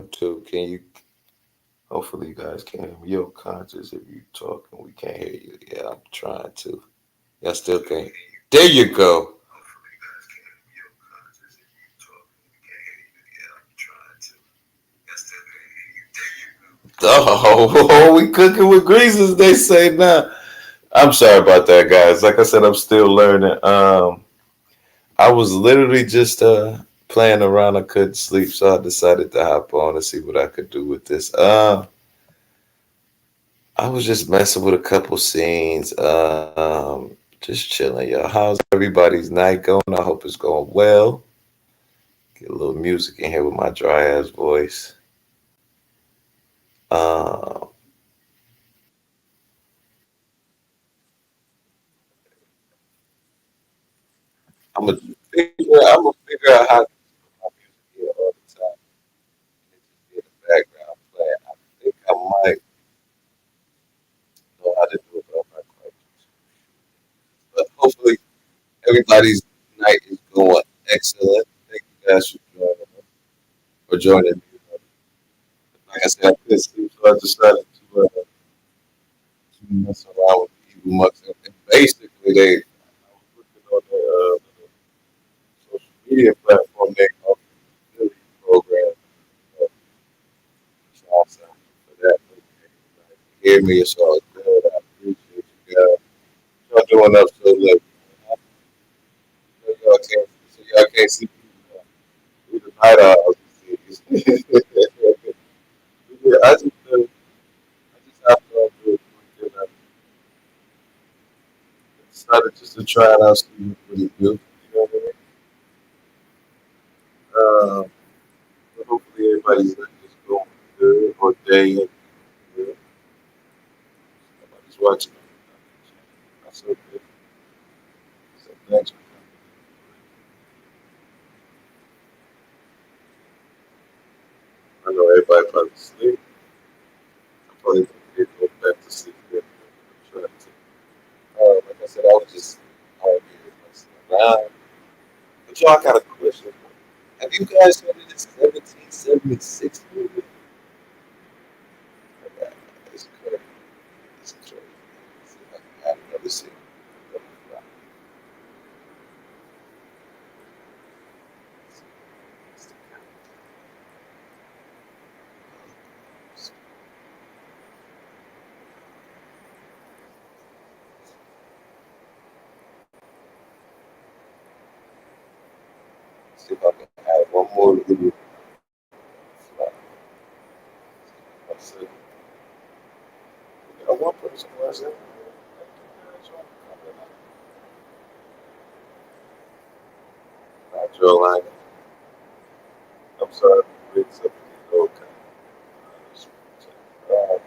too. Can you? Hopefully, you guys can hear me. Yo, conscious if you talking, we can't hear you. Yeah, I'm trying to. Y'all still can't. There you go. Oh, we cooking with greases, they say now. I'm sorry about that, guys. Like I said, I'm still learning. I was literally just playing around. I couldn't sleep, so I decided to hop on and see what I could do with this. I was just messing with a couple scenes. Just chilling, y'all. How's everybody's night going? I hope it's going well. Get a little music in here with my dry ass voice. Um, I'm gonna figure out how to put my music here all the time. It just be in the background playing. I think I might know how to do it, but I'm not quite sure. But hopefully everybody's night is going excellent. Thank you guys for joining me. Like I said, I couldn't sleep, so I decided to mess around with the evil mucks. And basically, I was looking on the social media platform they offer the affiliate program. Uh, so I signed up for that. But you hear me? It's all good. I appreciate you guys. Y'all doing up so late. Y'all can't see me. We the night owls. Yeah, I just hopped on to it. And I decided just to try it out, see what it do. You know what I mean? But hopefully everybody's not just going good or day and good. Nobody's watching. That's okay. So thanks for coming. I know everybody probably sleep. I probably need to go back to sleep. Yeah, I'm trying to. Like I said, I was just out here messing around. But y'all got a question. Have you guys heard of this 1776 movie? Yeah, it's crazy. It's crazy. See if I can have another scene. See if I can have one more video. I said, one person was it. Not Carolina. I'm sorry, it's up in the old kind. Uh,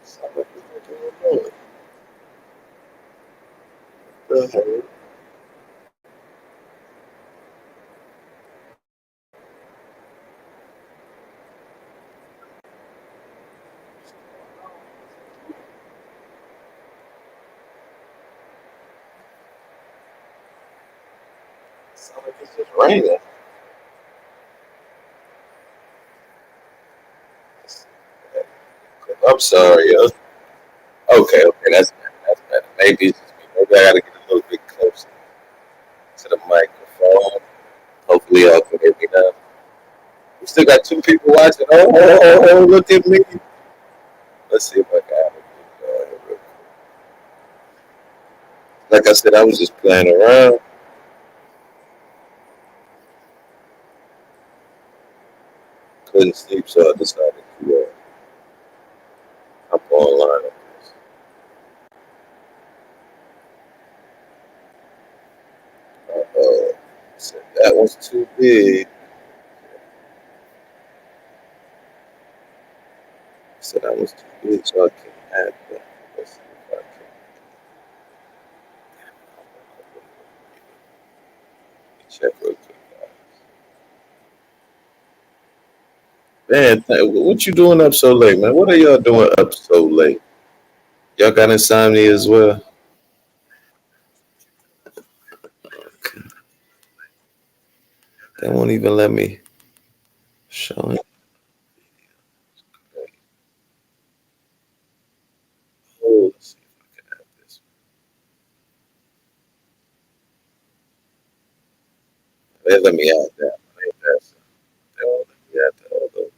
sound like it's making a noise. Sound like it's just raining. I'm sorry, yo. Okay, that's better. That's better. Maybe it's just me. Maybe I gotta get a little bit closer to the microphone. Hopefully, y'all can hear me now. We still got two people watching. Oh, look at me. Let's see if I can have it. Like I said, I was just playing around. Couldn't sleep, so I decided to hop online. Said that was too big. Said that was too big, so I can add that. Let's see if I can check real quick. Man, what you doing up so late, man? What are y'all doing up so late? Y'all got insomnia as well? They won't even let me show it. Oh, let's see if I can have this. They let me add that. Ain't that something? They won't let me add the other.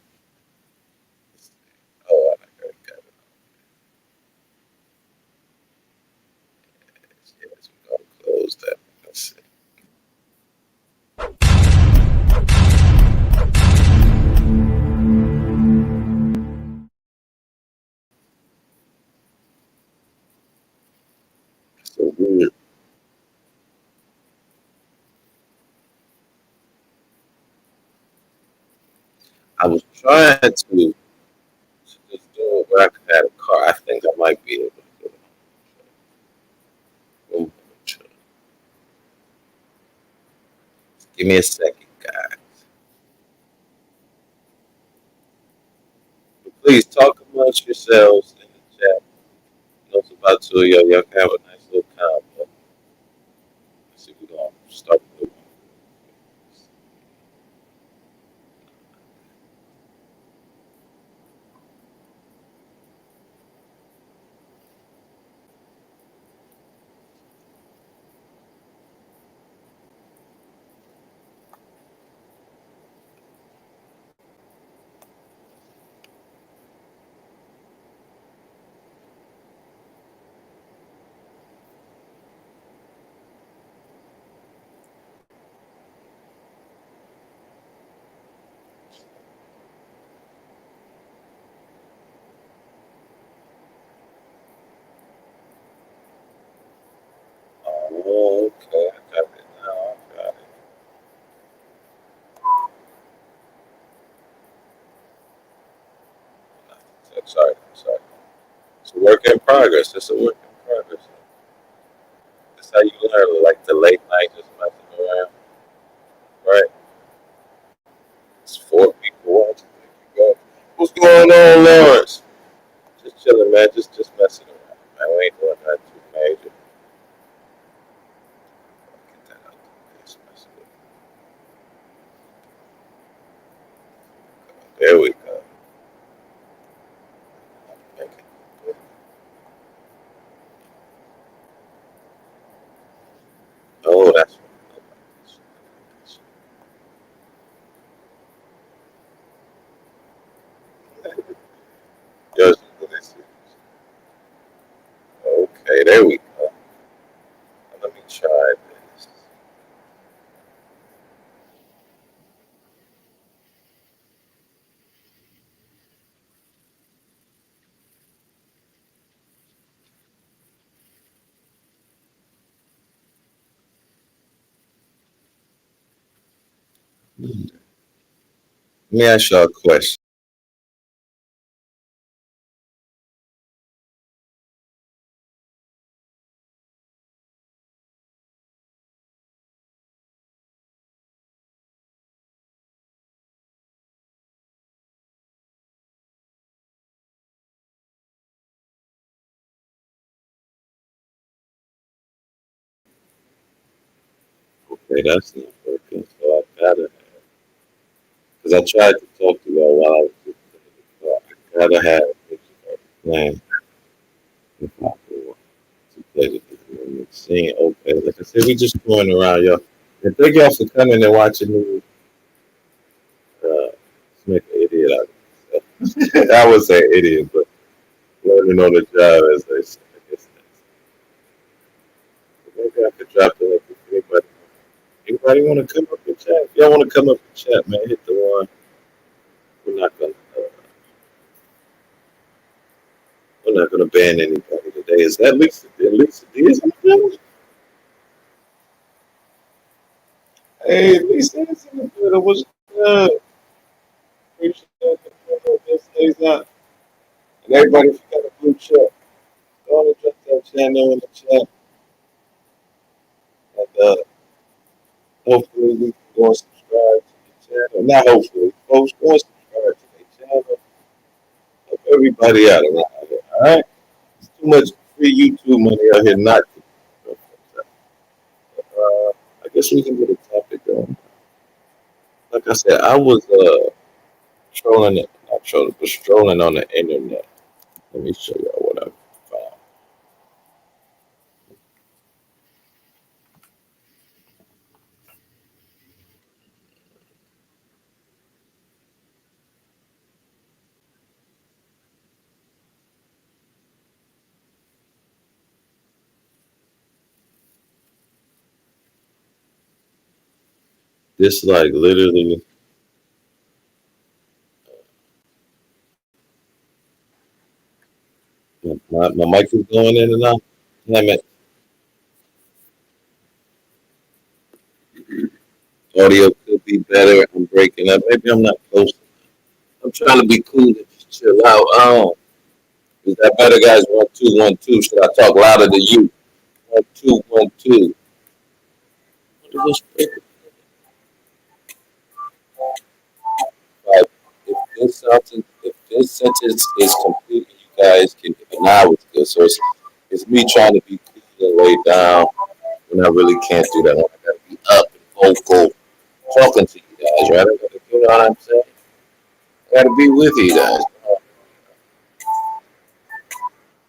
Oh, I already got it. Yes, we're gonna close that. Let's see. So weird. I was trying to just do it where I could have a car. I think I might be able to do it. Give me a second, guys. But please talk amongst yourselves in the chat. You know, it's about two of y'all. Y'all can have a nice little combo. Let's see if we're gonna start with one. Oh, okay, I got it now. I got it. Sorry, sorry. It's a work in progress. It's a work in progress. That's how you learn, like the late night, just messing around, right? It's four people watching. There you go. What's going on, Lawrence? Just chilling, man. Just messing around, man. We ain't doing nothing too major. Get that out there. Just messing with it. There we go. Make it. Oh, that's Just okay. There we go. Let me try this. Let me ask y'all a question. Okay, that's not working. So I gotta, because I tried to talk to y'all while I was just I gotta have a plan if I want to play the game. Seeing okay, like I said, we just going around, y'all. And thank y'all for coming and watching me make an idiot out of myself. I would say idiot, but learning on the job, as they say. I guess maybe I could drop the link if anybody want to come up and chat. If y'all want to come up and chat, man, hit the one. We're not gonna. We're not gonna ban anybody today. Is that Lisa Diaz in the building? Hey, Lisa is in the building. What's good? Appreciate the this stays out. And everybody, if you got a blue check, go on and drop that channel in the chat. And hopefully we can go and subscribe to the channel. Not hopefully, folks, go and subscribe to the Help everybody out around here. All right, there's too much free YouTube money out here not to. I guess we can get a topic going. Like I said, I was trolling it, not trolling, but strolling on the internet. Let me show y'all what I found. This like literally, my mic is going in and out. Damn it, audio could be better. I'm breaking up. Maybe I'm not close. I'm trying to be cool and just chill out. Is that better, guys? 1 2 1 2. Should I talk louder than you? 1 2 1 2. What is this? Like, if this sentence is complete, you guys can. Now it's good. So it's me trying to be cool and lay down when I really can't do that. When I gotta be up and vocal, talking to you guys, right? I gotta, you know what I'm saying? I gotta be with you guys.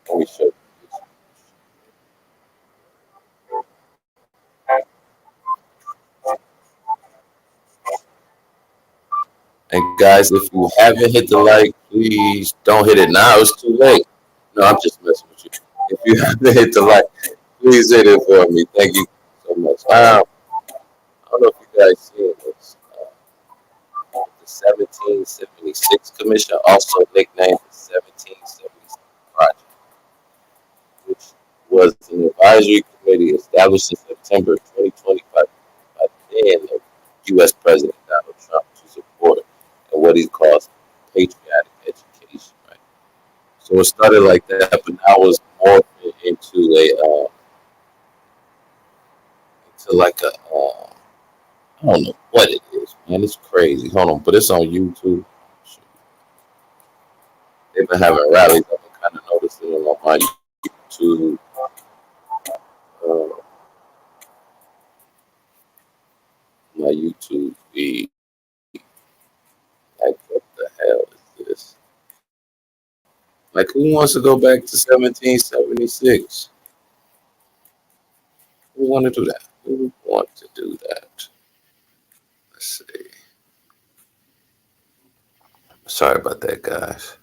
Let me show you. And guys, if you haven't hit the like, please don't hit it now. It's too late. No, I'm just messing with you. If you haven't hit the like, please hit it for me. Thank you so much. I don't know if you guys seen this. The 1776 Commission, also nicknamed the 1776 Project, which was an advisory committee established in September 2025 by then U.S. President Donald Trump to support and what he calls patriotic education. Right. So it started like that, but now it's morphing into like a I don't know what it is, man. It's crazy. Hold on, but it's on YouTube. They've been having rallies. I've been kind of noticing it on my YouTube. Uh, my YouTube feed. Like, what the hell is this? Like, who wants to go back to 1776? Who want to do that? Who want to do that? Let's see. Sorry about that, guys.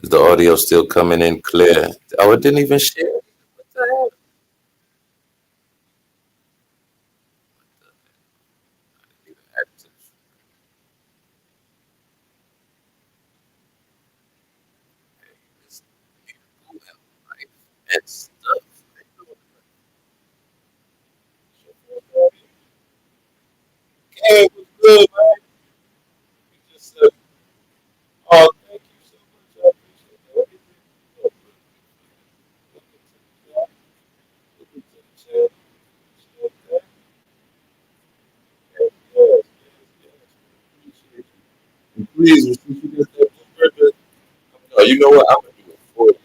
Is the audio still coming in clear? Oh, it didn't even share. What the hell? And stuff. Hey, what's good, man? You just said, oh, thank you so much. I appreciate that. What do you think? Welcome to the channel. Appreciate that. Yes, yes, yes. Appreciate you. And please, since you get that new burger, oh, you know what? I'm gonna do it for you.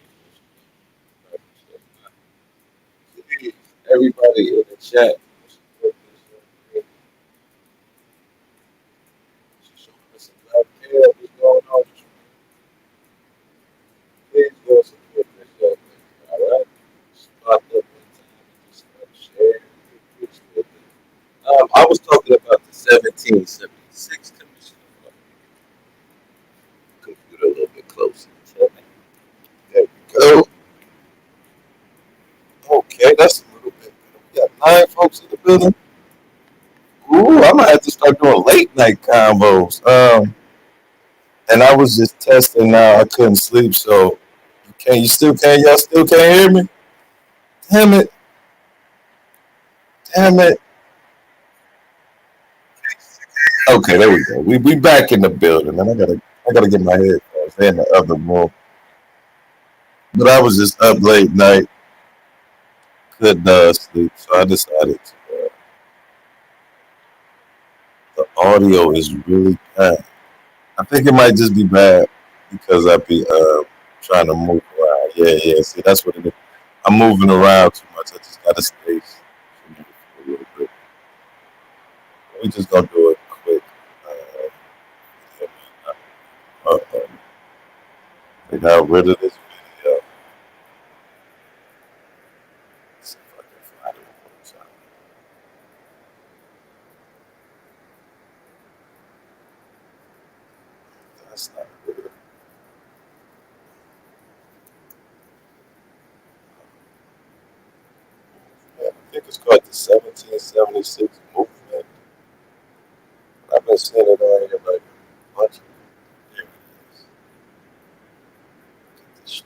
Please, everybody in the chat. She's showing us some love. Hey, what's going on? Please go support this young lady. All right. Just pop up one time and just share. Appreciate it. I was talking about the 1776 commission. Computer a little bit closer. There we go. Okay, that's a little bit better. We got 9 folks in the building. Ooh, I might have to start doing late night combos. And I was just testing now. I couldn't sleep, so y'all still can't hear me? Damn it. Damn it. Okay, there we go. We back in the building, and I gotta get my headphones. They're in the other room. But I was just up late night, couldn't sleep, so I decided to, the audio is really bad. I think it might just be bad because I be trying to move around. Yeah, yeah. See, that's what it is. I'm moving around too much. I just gotta stay for a little bit. We just gonna do it quick. They got rid of this video. Let's see if I can find it one more time. That's not good. Man, I think it's called the 1776 movement. I've been seeing it on here like a bunch of here it is. Get this shit.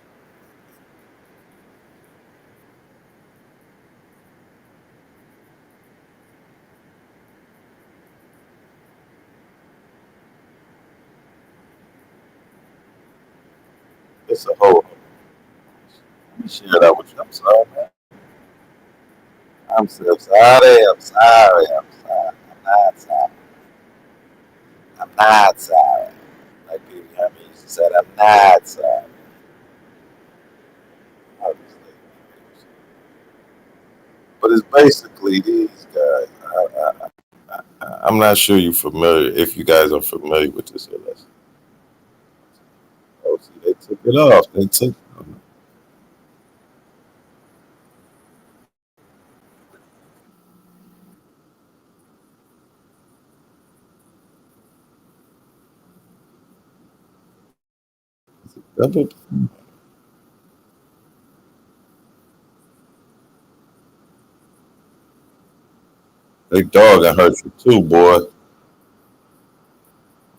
It's a whole. Let me share that with you. I'm sorry, man. I'm so sorry. I'm sorry. I'm sorry. I'm not sorry. I'm not sorry. Like people, I mean, you said I'm not sorry. Obviously. But it's basically these guys. I'm not sure you're familiar. If you guys are familiar with this, or less. Oh, see, they took it off. They took. They dog, I hurt you too, boy.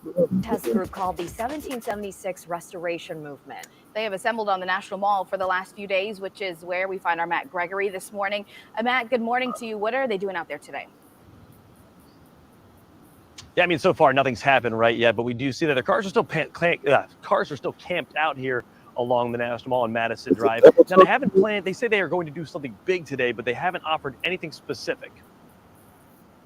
Protest group called the 1776 Restoration Movement. They have assembled on the National Mall for the last few days, which is where we find our Matt Gregory this morning. Matt, good morning to you. What are they doing out there today? Yeah, I mean, so far nothing's happened right yet, but we do see that the cars are still camped out here along the National Mall and Madison Drive. Now, they haven't planned. They say they are going to do something big today, but they haven't offered anything specific.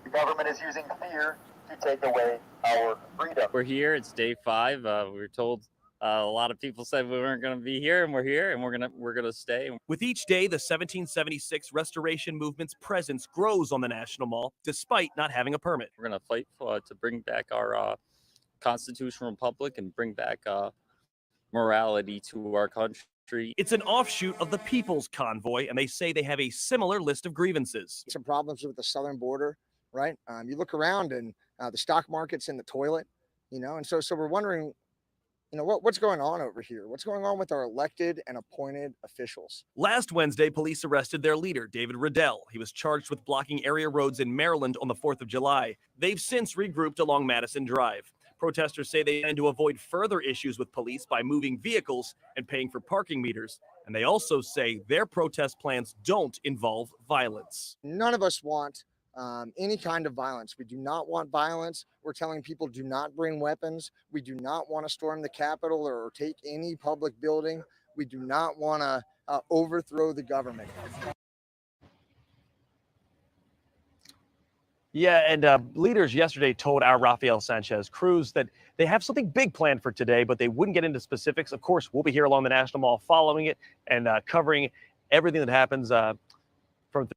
The government is using fear to take away our freedom. We're here. It's day 5. We were told a lot of people said we weren't going to be here, and we're here, and we're gonna stay. With each day, the 1776 Restoration Movement's presence grows on the National Mall, despite not having a permit. We're going to fight to bring back our constitutional republic and bring back morality to our country. It's an offshoot of the People's Convoy, and they say they have a similar list of grievances. Some problems with the southern border, right? You look around and the stock market's in the toilet, and so we're wondering, what's going on over here? What's going on with our elected and appointed officials? Last Wednesday, police arrested their leader, David Riddell. He was charged with blocking area roads in Maryland on the 4th of July. They've since regrouped along Madison Drive. Protesters say they plan to avoid further issues with police by moving vehicles and paying for parking meters. And they also say their protest plans don't involve violence. None of us want any kind of violence. We do not want violence. We're telling people do not bring weapons. We do not want to storm the Capitol or take any public building. We do not want to overthrow the government. Yeah, and leaders yesterday told our Rafael Sanchez Cruz that they have something big planned for today, but they wouldn't get into specifics. Of course, we'll be here along the National Mall following it and covering everything that happens from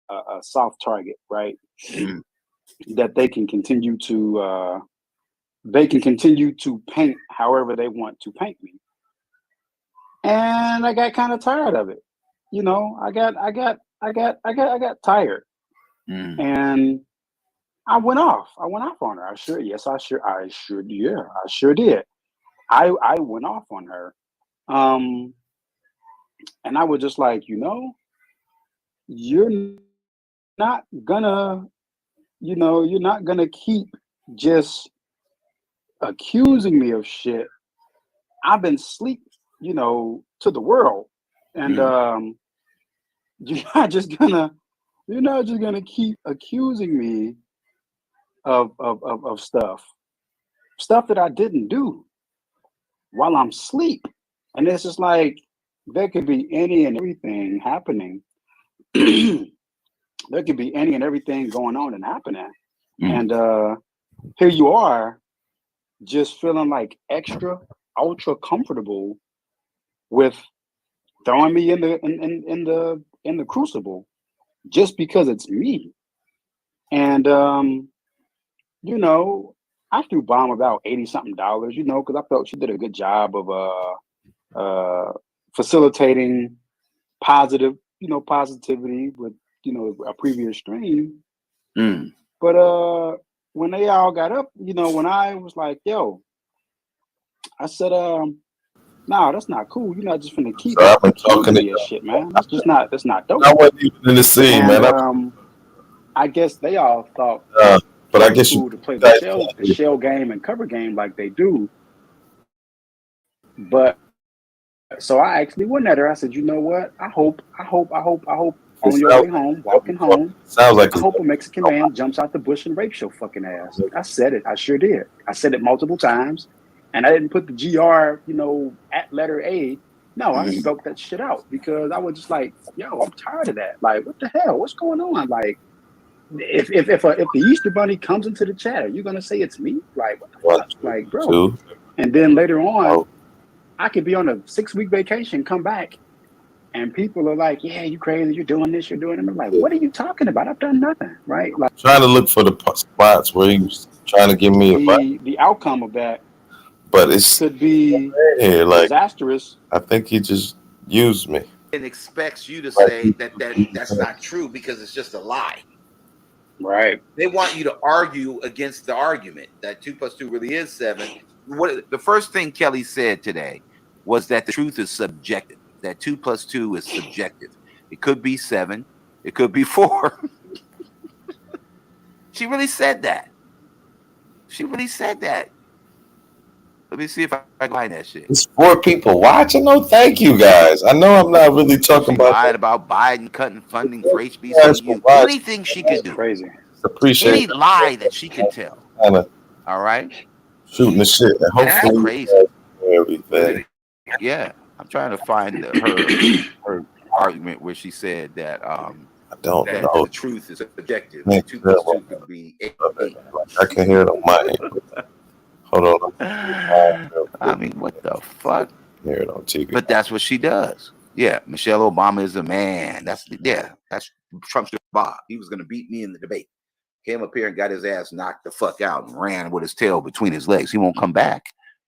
a soft target, right? That they can continue to paint however they want to paint me. And I got kind of tired of it. You know, I got tired. And I went off on her. I sure did. I went off on her. And I was just like, you know, you're not gonna keep just accusing me of shit. I've been asleep, you know, to the world. And you're not just gonna keep accusing me of stuff that I didn't do while I'm asleep. And it's just like there could be any and everything happening. There could be any and everything going on and happening. And here you are just feeling like ultra comfortable with throwing me in the crucible just because it's me. And you know, I threw bomb about $80-something, you know, because I felt she did a good job of facilitating positivity with, you know, a previous stream. But when they all got up, you know, when I was like, yo, I said, nah, that's not cool. You're not just finna keep So I've been talking to me shit, man. That's not dope. I wasn't even in the scene, And, man. I guess they all thought but I it was guess cool to play the shell game and cover game like they do. But so I actually went at her. I said, you know what? I hope on your way home, walking home, sounds like I hope a Mexican man jumps out the bush and rapes your fucking ass. I said it. I sure did. I said it multiple times. And I didn't put the GR, you know, at letter A. No, I spoke that shit out because I was just like, yo, I'm tired of that. Like, what the hell? What's going on? Like, if the Easter Bunny comes into the chat, are you gonna say it's me? Like, what the fuck? Like, bro. And then later on, I could be on a 6-week vacation, come back, and people are like, yeah, you crazy, you're doing this, you're doing it. I'm like, what are you talking about? I've done nothing, right? Like, trying to look for the spots where he was trying to give me a fight. The outcome of that, but it could be here, like, disastrous. I think he just used me. And expects you to say that's not true because it's just a lie. Right. They want you to argue against the argument that 2 + 2 really is 7. What the first thing Kelly said today was that the truth is subjective. That 2 + 2 is subjective. It could be 7. It could be 4. She really said that. She really said that. Let me see if I can find that shit. It's 4 people watching. No, thank you guys. I know I'm not really talking about. Lied about Biden cutting funding for HBCU. Anything she could do. Crazy. Appreciate any lie that she could tell. All right. Shooting the shit. And hopefully, crazy. Everything. Yeah, I'm trying to find her argument where she said that I don't that know. the truth is objective. Man, 2 + 2 could be 8. I can hear it on my end. Hold on. I mean, what the fuck? Hear it on TV. But that's what she does. Yeah, Michelle Obama is a man. That's Trump's Bob. He was gonna beat me in the debate. Came up here and got his ass knocked the fuck out and ran with his tail between his legs. He won't come back.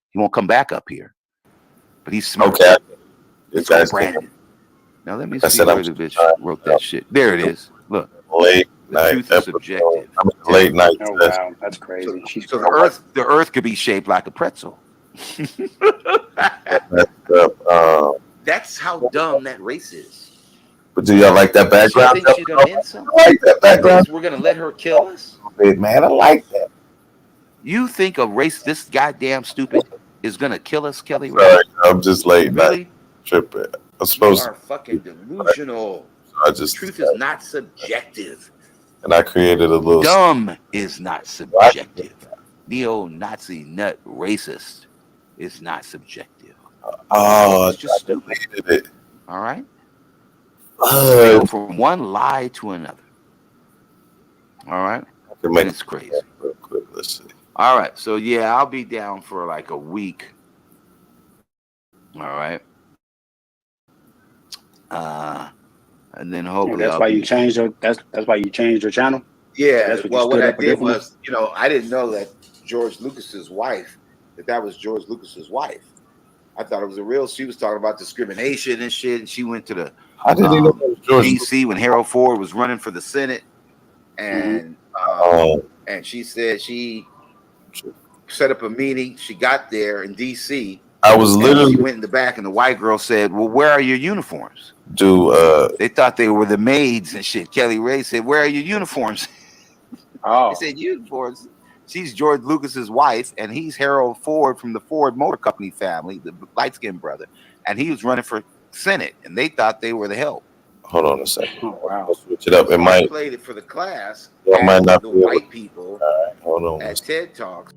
He won't come back up here. But he's smart. Okay. It's called Brandon. Now let me see where the bitch wrote that shit. There it is. Look. Late night. Truth is subjective. Late night. Oh wow, that's crazy. So the earth could be shaped like a pretzel. That's how dumb that race is. But do y'all like that background? She thinks she's gonna win something? I like that background. We're gonna let her kill us? Man, I like that. You think a race this goddamn stupid is gonna kill us, Kelly? Sorry, I'm just late Really? night tripping. I'm supposed You are fucking delusional. I just Truth is not subjective. and I created a little Dumb is not subjective. Neo-Nazi nut racist is not subjective. Oh, It's just stupid. I deleted it. All right. They go from one lie to another. All right. And it's crazy. Real quick. Let's see. All right. So yeah, I'll be down for like a week. All right. and then Oh, hopefully that's I'll why be. you changed your that's why you changed your channel. Yeah, That's what you well, what stood I up a did different one. was, I didn't know that George Lucas's wife, that was George Lucas's wife. I thought it was a real. She was talking about discrimination and shit. And she went to the I didn't even know that was George. D.C. when Harold Ford was running for the Senate, Mhm. and she said she set up a meeting. She got there in D.C. I was and literally she went in the back, and the white girl said, "Well, where are your uniforms?" They thought they were the maids and shit. Kelly Ray said, "Where are your uniforms?" Oh, They said, "Uniforms." She's George Lucas's wife, and he's Harold Ford from the Ford Motor Company family, the light-skinned brother, and he was running for Senate, and they thought they were the help. hold on a second. oh wow. I'll switch it up. It So I might played it for the class. I might and not the be able. white people All right, hold on. at TED Talks.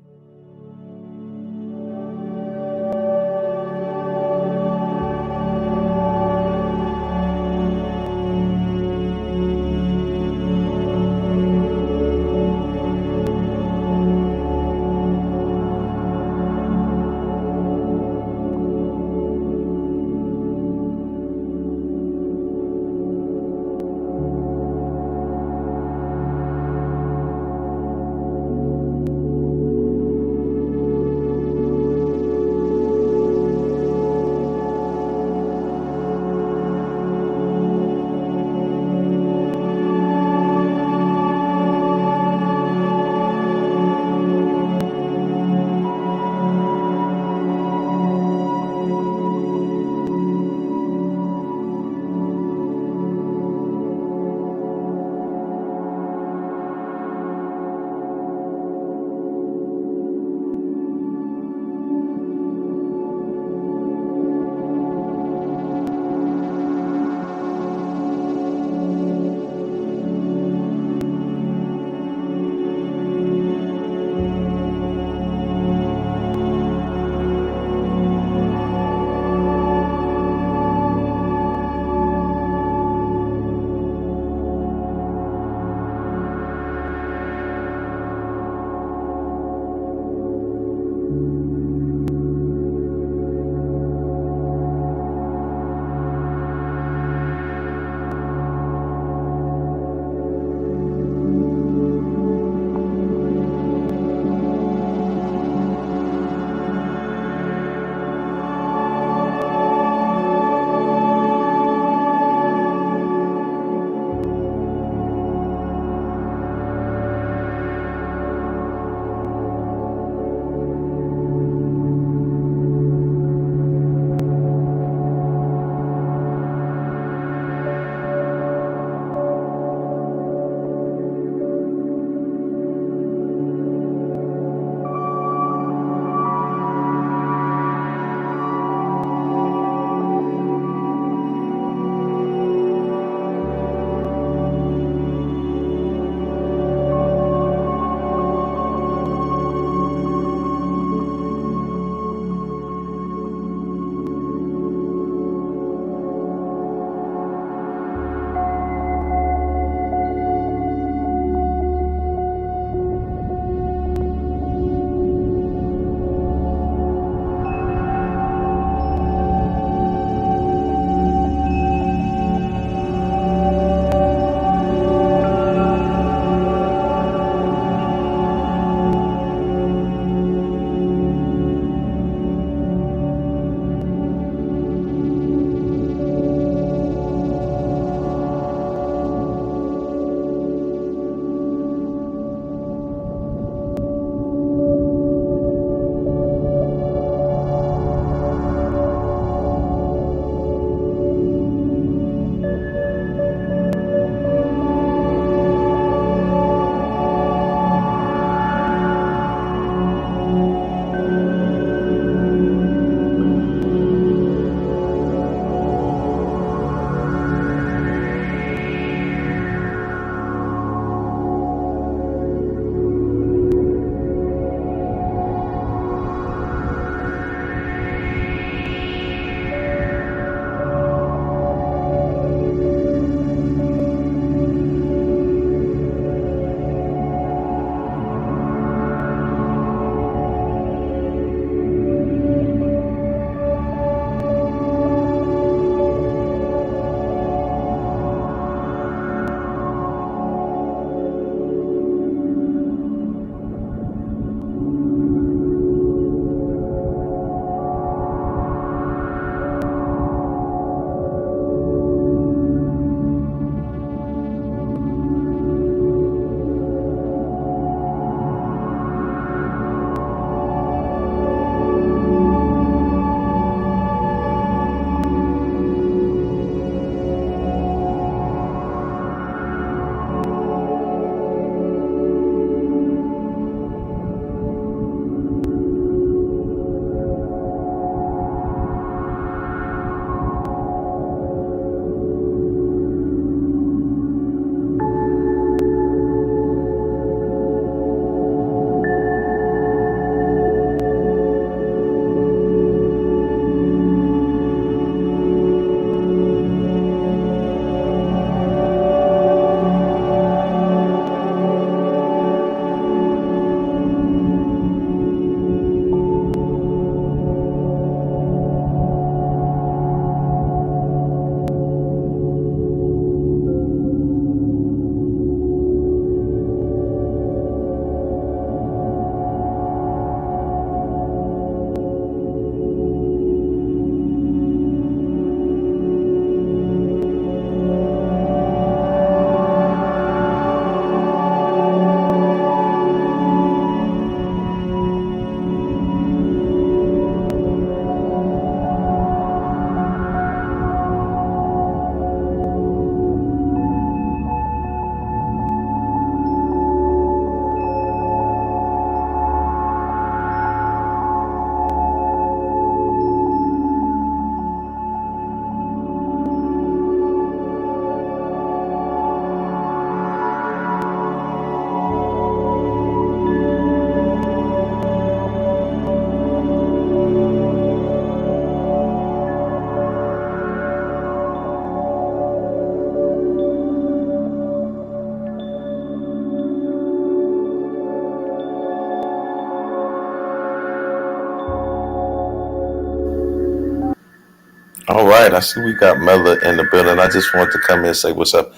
right, I see we got Mella in the building. I just want to come in and say what's up.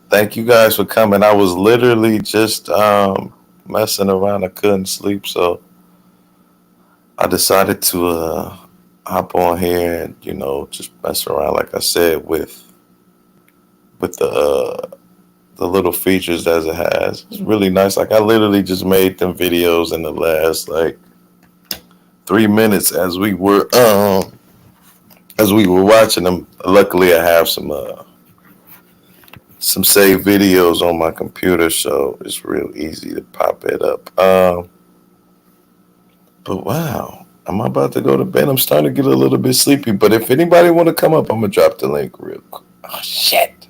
Thank you guys for coming. I was literally just messing around. I couldn't sleep, so I decided to hop on here and just mess around, like I said, with the little features that it has. It's really nice. Like I literally just made them videos in the last like 3 minutes as we were watching them. Luckily, I have some saved videos on my computer, so it's real easy to pop it up. But wow, I'm about to go to bed. I'm starting to get a little bit sleepy. But if anybody want to come up, I'm gonna drop the link real quick. Oh shit!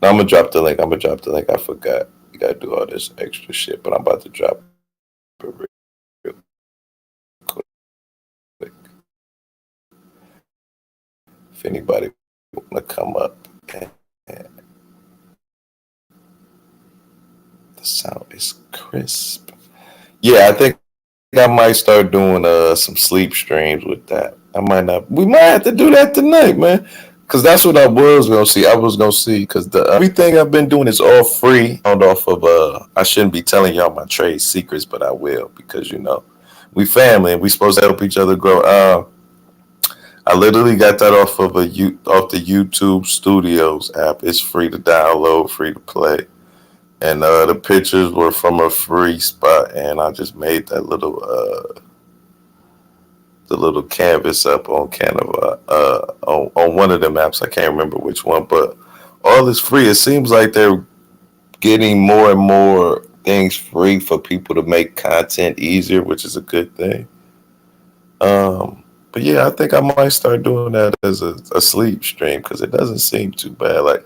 No, I'm gonna drop the link. I forgot. You gotta do all this extra shit, but I'm about to drop it real quick. If anybody want to come up, and the sound is crisp. Yeah, I think I might start doing some sleep streams with that. We might have to do that tonight, man. Cause that's what I was gonna see. Cause everything I've been doing is all free. Off of I shouldn't be telling y'all my trade secrets, but I will because we family and we supposed to help each other grow. I literally got that off the YouTube Studios app. It's free to download, free to play, and the pictures were from a free spot, and I just made that the little canvas up on Canva on one of them apps. I can't remember which one, but all is free. It seems like they're getting more and more things free for people to make content easier, which is a good thing. But yeah, I think I might start doing that as a sleep stream because it doesn't seem too bad. Like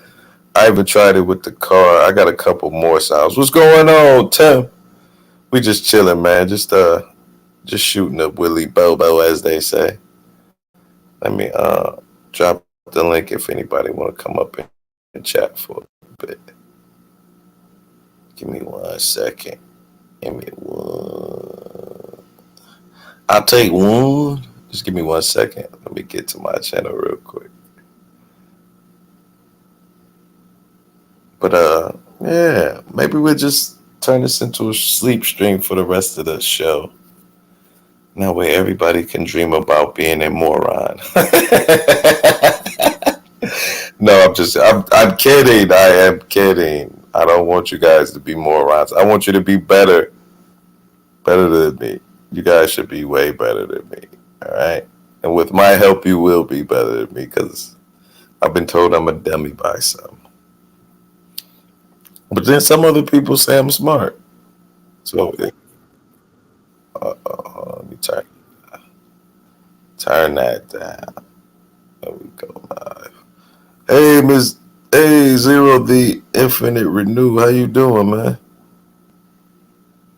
I even tried it with the car. I got a couple more sounds. What's going on, Tim? We just chilling, man. Just shooting a Willy Bobo, as they say. Let me drop the link if anybody want to come up and chat for a bit. Give me 1 second. Give me one. I'll take one. Just give me 1 second. Let me get to my channel real quick. But yeah, maybe we'll just turn this into a sleep stream for the rest of the show. That way everybody can dream about being a moron. No, I'm kidding. I am kidding. I don't want you guys to be morons. I want you to be better than me. You guys should be way better than me. All right. And with my help, you will be better than me because I've been told I'm a dummy by some. But then some other people say I'm smart. So let me turn that down. There we go live. Hey, Miss Zero the Infinite Renew. How you doing, man?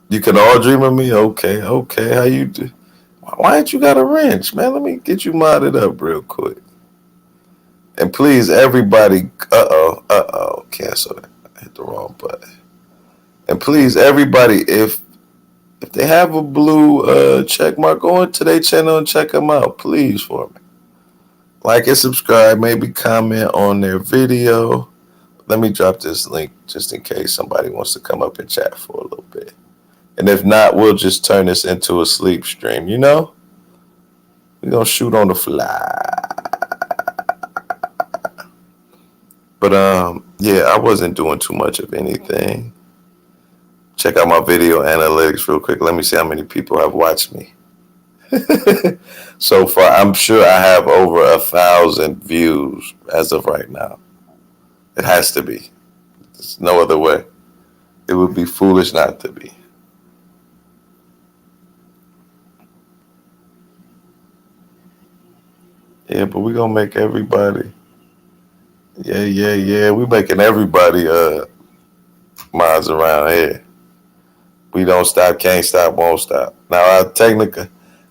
You can all dream of me? Okay. How you do? Why ain't you got a wrench, man? Let me get you modded up real quick. And please, everybody, cancel that. I hit the wrong button. And please, everybody, if they have a blue check mark, go into their channel and check them out, please, for me. Like and subscribe, maybe comment on their video. Let me drop this link just in case somebody wants to come up and chat for a little bit. And if not, we'll just turn this into a sleep stream, We're going to shoot on the fly. But, yeah, I wasn't doing too much of anything. Check out my video analytics real quick. Let me see how many people have watched me. So far, I'm sure I have over 1,000 views as of right now. It has to be. There's no other way. It would be foolish not to be. Yeah, but we're going to make everybody. Yeah. We're making everybody mods around here. We don't stop, can't stop, won't stop. Now,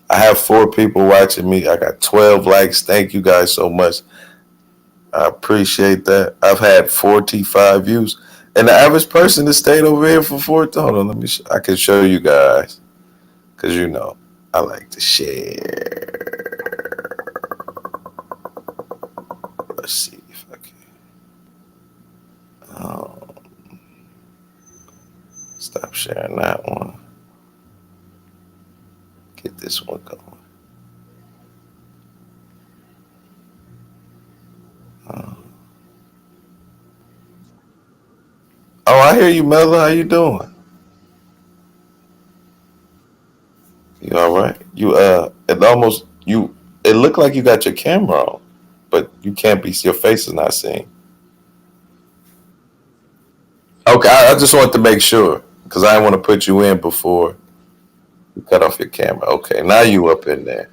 I have 4 people watching me. I got 12 likes. Thank you guys so much. I appreciate that. I've had 45 views. And the average person that stayed over here for 40. Hold on, I can show you guys. Because I like to share. let's see if I can. Stop sharing that one. Get this one going. Oh, I hear you, Mella. How you doing? You all right? It looked like you got your camera on, but you can't be. Your face is not seen. Okay, I just wanted to make sure because I didn't want to put you in before you cut off your camera. Okay, now you up in there.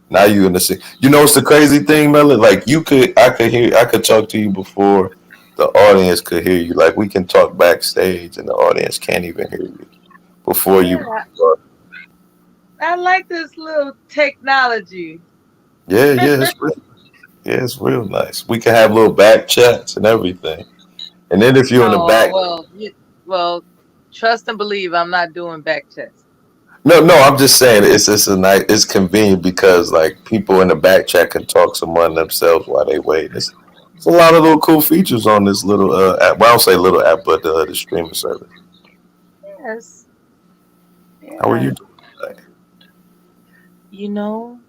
Now you in the scene. You know what's the crazy thing, Mella? Like I could talk to you before the audience could hear you. Like we can talk backstage and the audience can't even hear you before you. I like this little technology. Yeah, it's real nice. We can have little back chats and everything. And then if you're in the back, well, trust and believe I'm not doing back chats. no, I'm just saying it's convenient because like people in the back chat can talk among themselves while they wait. It's a lot of little cool features on this little app. Well, I don't say little app, but the streaming service. Yes. Yeah. How are you doing today? You know,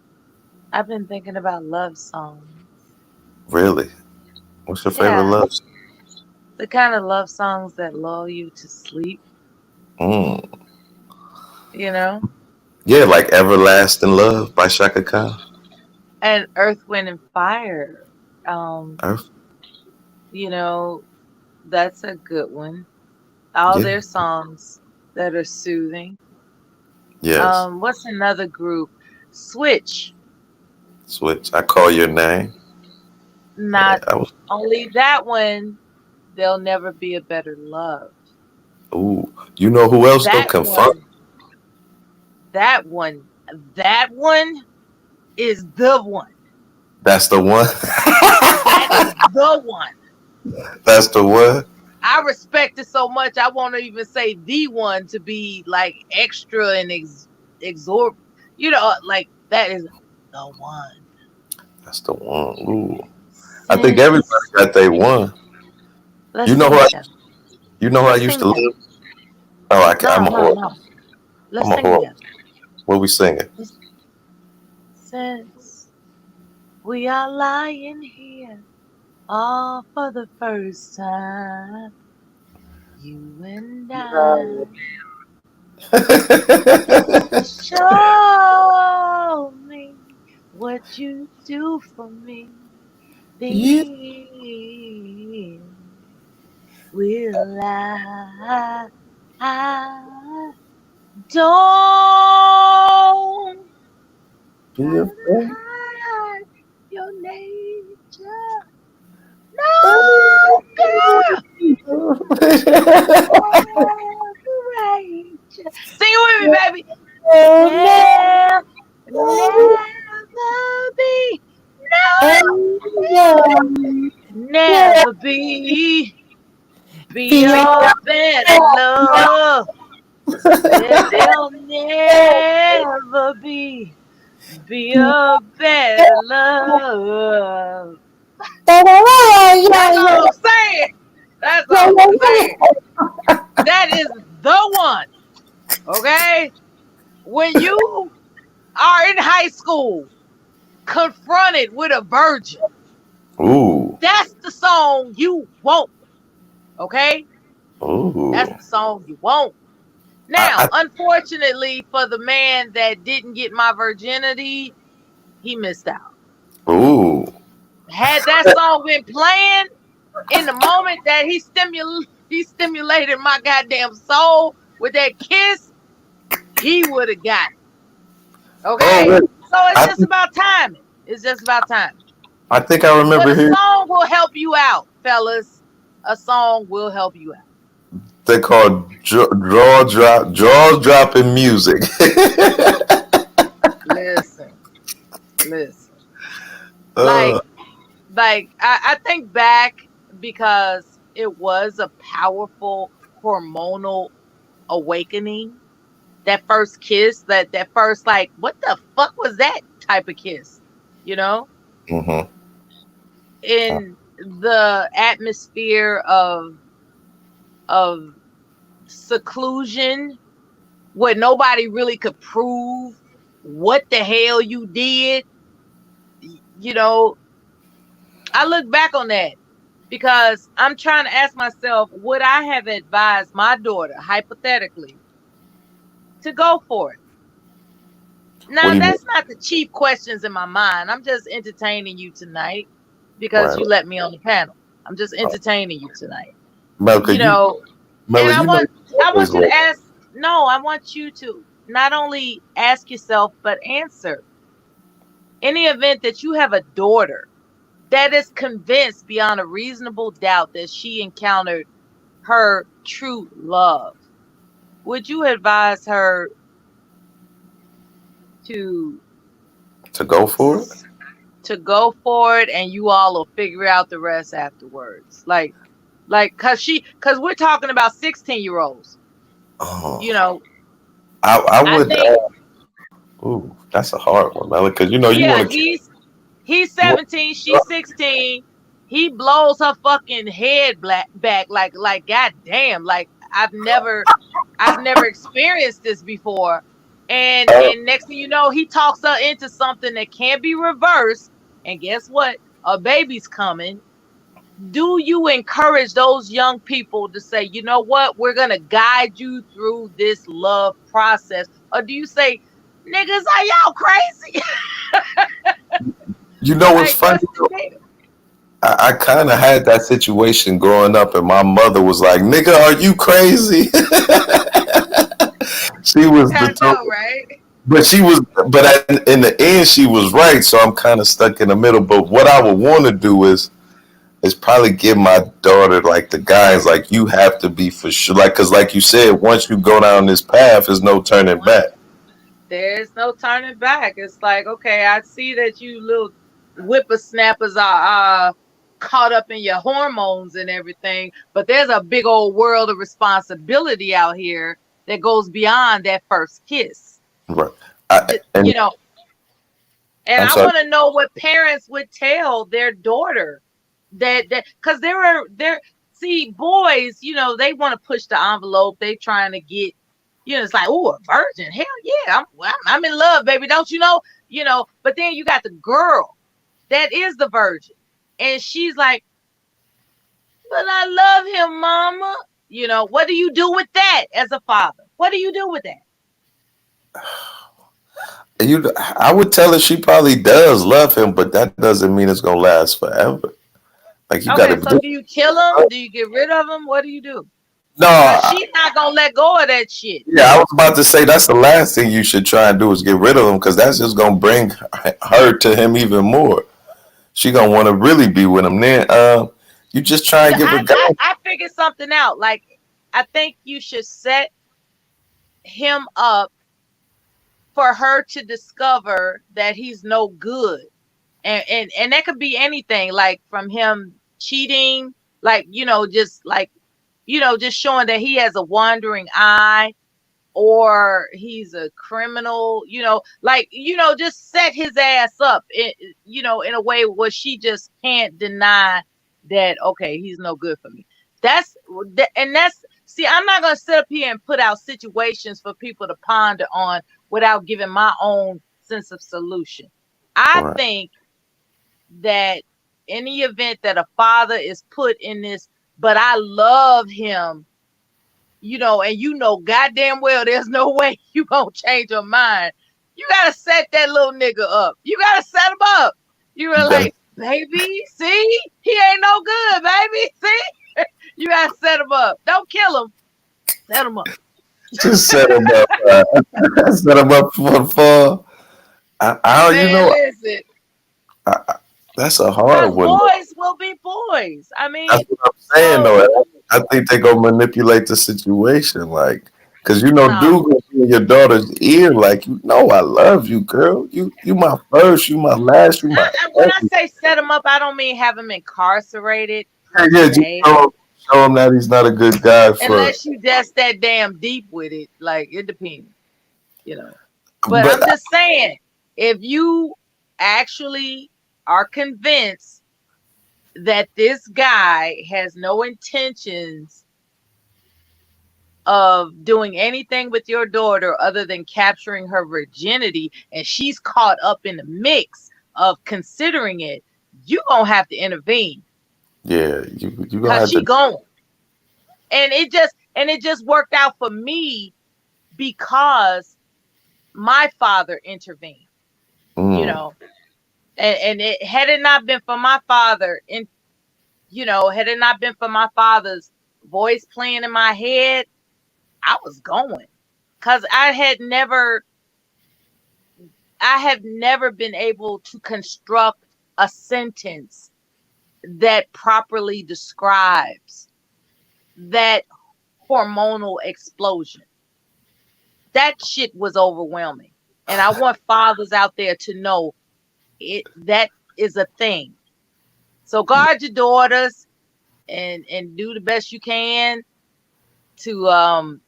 I've been thinking about love songs. Really? What's your favorite love song? The kind of love songs that lull you to sleep. Mm. You know? Yeah, like Everlasting Love by Shaka Khan. And Earth, Wind, and Fire. Earth? You know, that's a good one. All their songs that are soothing. Yes. What's another group? Switch. I Call Your Name. Not only that one, There'll Never Be a Better Love. Ooh. You know who else though? Confront. That one is the one. That's the one. That is the one. That's the one. I respect it so much. I won't even say the one to be like extra and exorbitant. You know, like that is the one. That's the one. Ooh. I think everybody got their one. You know who I used to live? Oh, I'm a horrible. Let's I'm a sing horrible. together. What we singing? Since we are lying here all for the first time, you and I, show me what you do for me. Then will I don't be afraid. Your nature. No, girl. Sing it with me, baby. Never be. Never be your better love. There'll never be a better love. That's all I'm saying. That's all I'm saying. That is the one. Okay? When you are in high school, confronted with a virgin. Ooh. That's the song you want. Okay? Ooh. That's the song you want. Now, unfortunately for the man that didn't get my virginity, he missed out. Ooh. Had that song been playing in the moment that he stimulated my goddamn soul with that kiss, he would have got it. Okay? So it's just about timing. It's just about timing. I think I remember hearing. A song will help you out, fellas. A song will help you out. They call jaw dropping music. Listen. Like I think back because it was a powerful hormonal awakening. That first kiss, that first like, what the fuck was that type of kiss? You know? Mm-hmm. in the atmosphere of seclusion where nobody really could prove what the hell you did, you know, I look back on that because I'm trying to ask myself, would I have advised my daughter, hypothetically, to go for it? Now, that's not the cheap questions in my mind. I'm just entertaining you tonight because you let me on the panel. I'm just entertaining you tonight. Melka, You know, Melka, and I you want you to know, ask. No, I want you to not only ask yourself but answer. In the event that you have a daughter that is convinced beyond a reasonable doubt that she encountered her true love, would you advise her to go for it? To go for it, and you all will figure out the rest afterwards. Like, cause we're talking about 16-year-olds. Oh, You know, I would. think, Ooh, that's a hard one, Melka, because you know you yeah, want to. he's 17, she's 16. He blows her fucking head back like goddamn, like I've never experienced this before. And next thing you know, he talks her into something that can't be reversed. And guess what? A baby's coming. Do you encourage those young people to say, you know what, we're going to guide you through this love process? Or do you say, niggas, are y'all crazy? You know what's funny? I kind of had that situation growing up, and my mother was like, "Nigga, are you crazy?" She was the know, right? But in the end, she was right. So I'm kind of stuck in the middle. But what I would want to do is probably give my daughter like the guys, like you have to be for sure, like because like you said, once you go down this path, there's no turning back. There's no turning back. It's like, okay, I see that you little whippersnappers are caught up in your hormones and everything, but there's a big old world of responsibility out here that goes beyond that first kiss. Right. You know, and I want to know what parents would tell their daughter that because see, boys, you know, they want to push the envelope. They trying to get, you know, it's like, oh, a virgin. Hell yeah, I'm in love, baby. Don't you know? You know, but then you got the girl that is the virgin. And she's like, but I love him, mama. You know, what do you do with that as a father? What do you do with that? I would tell her she probably does love him, but that doesn't mean it's gonna last forever. Like you okay, gotta. So do you kill him? Do you get rid of him? What do you do? No, she's not gonna let go of that shit. Yeah, I was about to say that's the last thing you should try and do is get rid of him because that's just gonna bring her to him even more. She gonna want to really be with him. Then you just try and give her guidance. I figured something out. Like, I think you should set him up for her to discover that he's no good, and that could be anything, like from him cheating, like, you know, just like, you know, just showing that he has a wandering eye, or he's a criminal, you know, like, you know, just set his ass up, you know, in a way where she just can't deny that, okay, he's no good for me. See, I'm not going to sit up here and put out situations for people to ponder on without giving my own sense of solution. I think that in the event that a father is put in this, but I love him, you know, and you know goddamn well there's no way you gonna change your mind. You gotta set that little nigga up. You gotta set him up. You were like, baby, see? He ain't no good, baby. See? You gotta set him up. Don't kill him. Set him up. Just set him up. Set him up for you know. Listen. That's a hard one. Boys will be boys. I mean, that's what I'm saying, though. I think they gonna manipulate the situation, like, cause you know, dude gonna be in your daughter's ear, like, you know, I love you, girl. You my first, you my last, you my. When I say set him up, I don't mean have him incarcerated. Yeah, just show him that he's not a good guy. Unless you just that damn deep with it, like it depends, you know. But I'm just saying, if you actually are convinced that this guy has no intentions of doing anything with your daughter other than capturing her virginity, and she's caught up in the mix of considering it, you gonna have to intervene. Yeah, you gonna Cause have she to. going. And it just worked out for me because my father intervened, you Mm, know. And it had it not been for my father, and had it not been for my father's voice playing in my head, I was going. Cause I have never been able to construct a sentence that properly describes that hormonal explosion. That shit was overwhelming. And I want fathers out there to know that is a thing. So guard your daughters and do the best you can to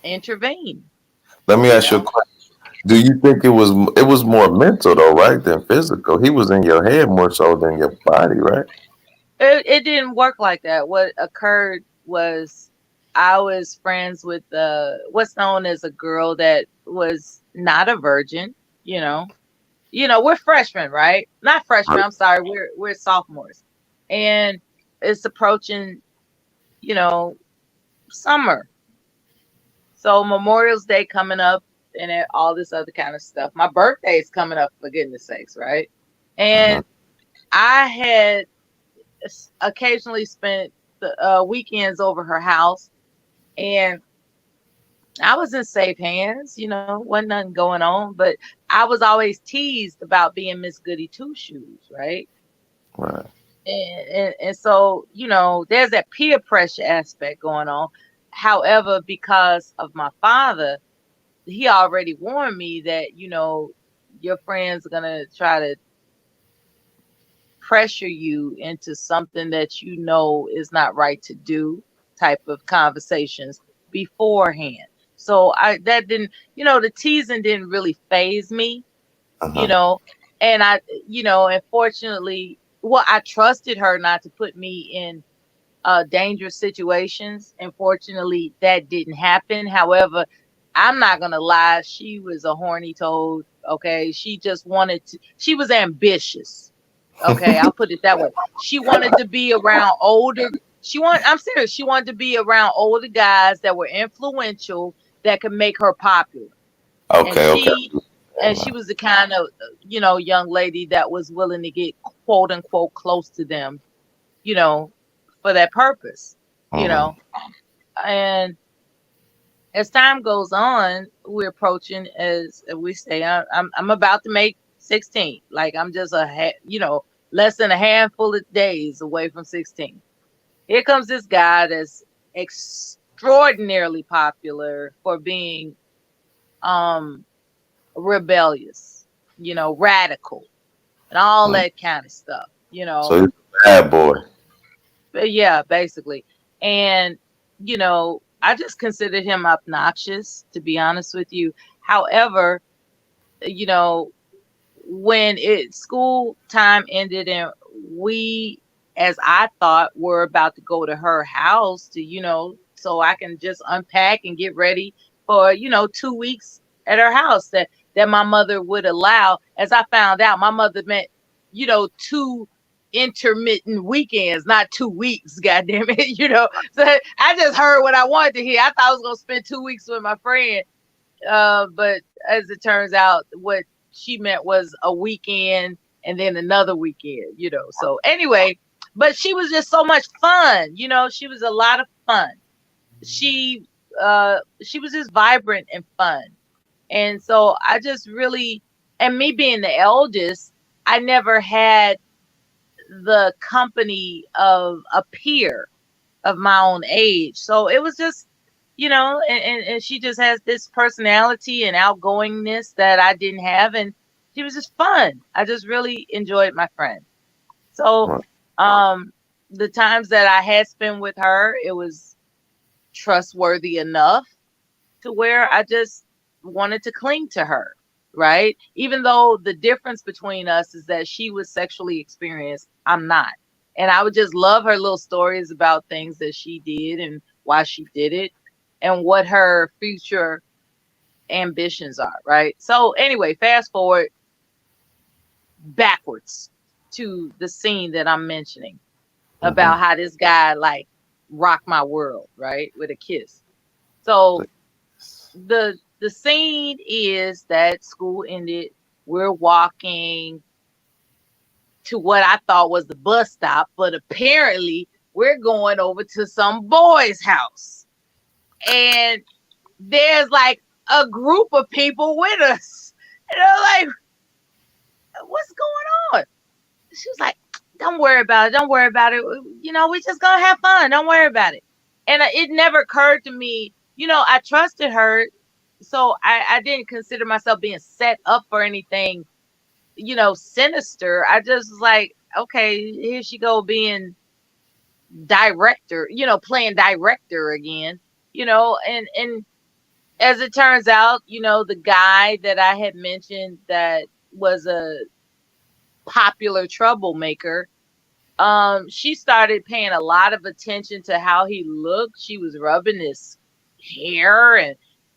intervene. let me ask you a question. Do you think it was more mental though, right, than physical? He was in your head more so than your body, right? It didn't work like that. What occurred was I was friends with what's known as a girl that was not a virgin, you know. We're freshmen, right? Not freshmen, I'm sorry, we're sophomores. And it's approaching, summer. So Memorial's Day coming up and all this other kind of stuff. My birthday is coming up, for goodness sakes, right? And I had occasionally spent the weekends over her house, and I was in safe hands, wasn't nothing going on, but I was always teased about being Miss Goody Two Shoes, right? Right. And so, there's that peer pressure aspect going on. However, because of my father, he already warned me that, your friends are going to try to pressure you into something that is not right to do, type of conversations beforehand. So that didn't, the teasing didn't really phase me, and unfortunately, I trusted her not to put me in dangerous situations. Unfortunately, that didn't happen. However, I'm not gonna lie, she was a horny toad. Okay, she was ambitious. Okay, I'll put it that way. She wanted to be around I'm serious, she wanted to be around older guys that were influential, that could make her popular. Okay. And she was the kind of, young lady that was willing to get quote unquote close to them, for that purpose, and as time goes on, we're approaching, as we say, I'm about to make 16. Like, I'm just less than a handful of days away from 16. Here comes this guy that's extraordinarily popular for being rebellious, radical, and all that kind of stuff, So he's a bad boy. But yeah, basically. And I just considered him obnoxious, to be honest with you. However, when school time ended and we, as I thought, were about to go to her house to, so I can just unpack and get ready for, 2 weeks at her house that my mother would allow. As I found out, my mother meant, 2 intermittent weekends, not 2 weeks, goddamn it, So I just heard what I wanted to hear. I thought I was gonna spend 2 weeks with my friend, but as it turns out, what she meant was a weekend and then another weekend, So anyway, but she was just so much fun, she was a lot of fun. She was just vibrant and fun, and so I just really, and me being the eldest, I never had the company of a peer of my own age. So it was just, and she just has this personality and outgoingness that I didn't have. And she was just fun. I just really enjoyed my friend. So the times that I had spent with her, it was trustworthy enough to where I just wanted to cling to her. Right. Even though the difference between us is that she was sexually experienced, I'm not. And I would just love her little stories about things that she did and why she did it and what her future ambitions are, right? So anyway, fast forward backwards to the scene that I'm mentioning about how this guy like rocked my world, right? With a kiss. So the scene is that school ended. We're walking to what I thought was the bus stop, but apparently we're going over to some boy's house. And there's like a group of people with us. And I'm like, what's going on? She was like, don't worry about it. Don't worry about it. You know, we're just going to have fun. Don't worry about it. And it never occurred to me, you know, I trusted her. So I didn't consider myself being set up for anything, you know, sinister. I just was like, okay, here she go being director, you know, playing director again, you know, and as it turns out, you know, the guy that I had mentioned that was a popular troublemaker, she started paying a lot of attention to how he looked. She was rubbing his hair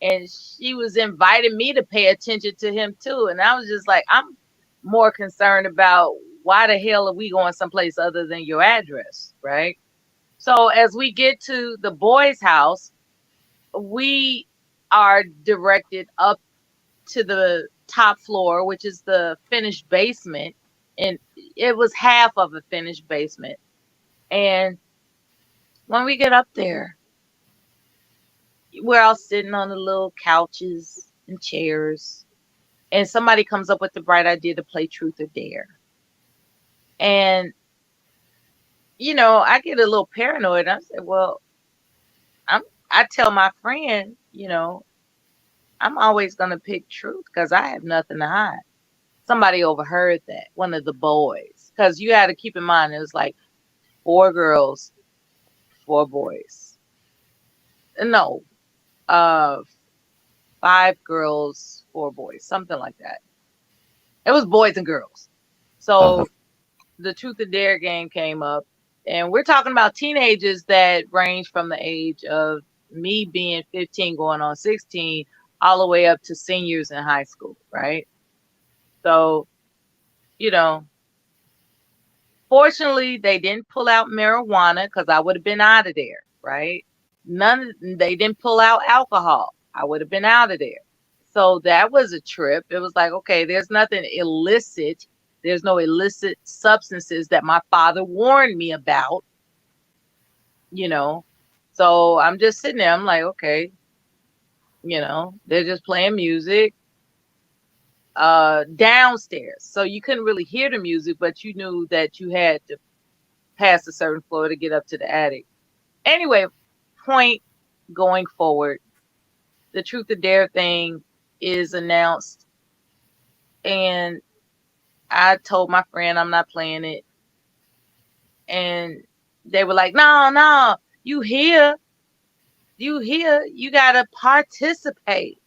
and she was inviting me to pay attention to him too. And I was just like, I'm more concerned about why the hell are we going someplace other than your address, right? So as we get to the boys' house, we are directed up to the top floor, which is the finished basement. And it was half of a finished basement. And when we get up there, we're all sitting on the little couches and chairs. And somebody comes up with the bright idea to play truth or dare. And, you know, I get a little paranoid. I said, well, I tell my friend, you know, I'm always going to pick truth because I have nothing to hide. Somebody overheard that, one of the boys. Because you had to keep in mind, it was like 4 girls, 4 boys. No, 5 girls, 4 boys, something like that. It was boys and girls. So the truth or dare game came up, and we're talking about teenagers that range from the age of me being 15 going on 16 all the way up to seniors in high school, right? So, you know, fortunately they didn't pull out marijuana because I would have been out of there, right? They didn't pull out alcohol. I would have been out of there. So that was a trip. It was like, okay, there's nothing illicit. There's no illicit substances that my father warned me about, you know. So I'm just sitting there. I'm like, okay, you know, they're just playing music downstairs. So you couldn't really hear the music, but you knew that you had to pass a certain floor to get up to the attic. Anyway, point going forward, the truth or dare thing is announced. And I told my friend I'm not playing it. And they were like, no, you here, you gotta participate.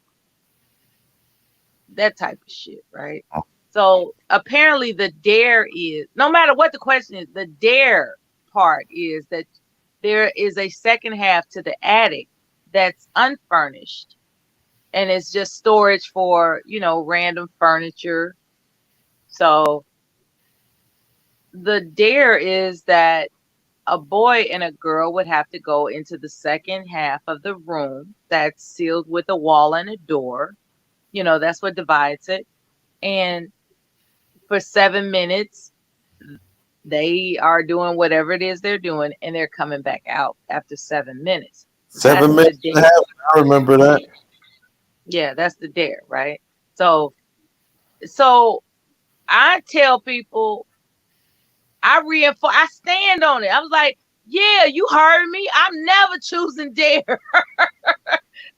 That type of shit, right? So apparently the dare is, no matter what the question is, the dare part is that there is a second half to the attic that's unfurnished. And it's just storage for, you know, random furniture. So the dare is that a boy and a girl would have to go into the second half of the room that's sealed with a wall and a door. You know, that's what divides it. And for 7 minutes, they are doing whatever it is they're doing, and they're coming back out after 7 minutes. 7 minutes and a half. I remember that. Yeah, that's the dare, right? So I tell people, I stand on it. I was like, yeah, you heard me. I'm never choosing dare.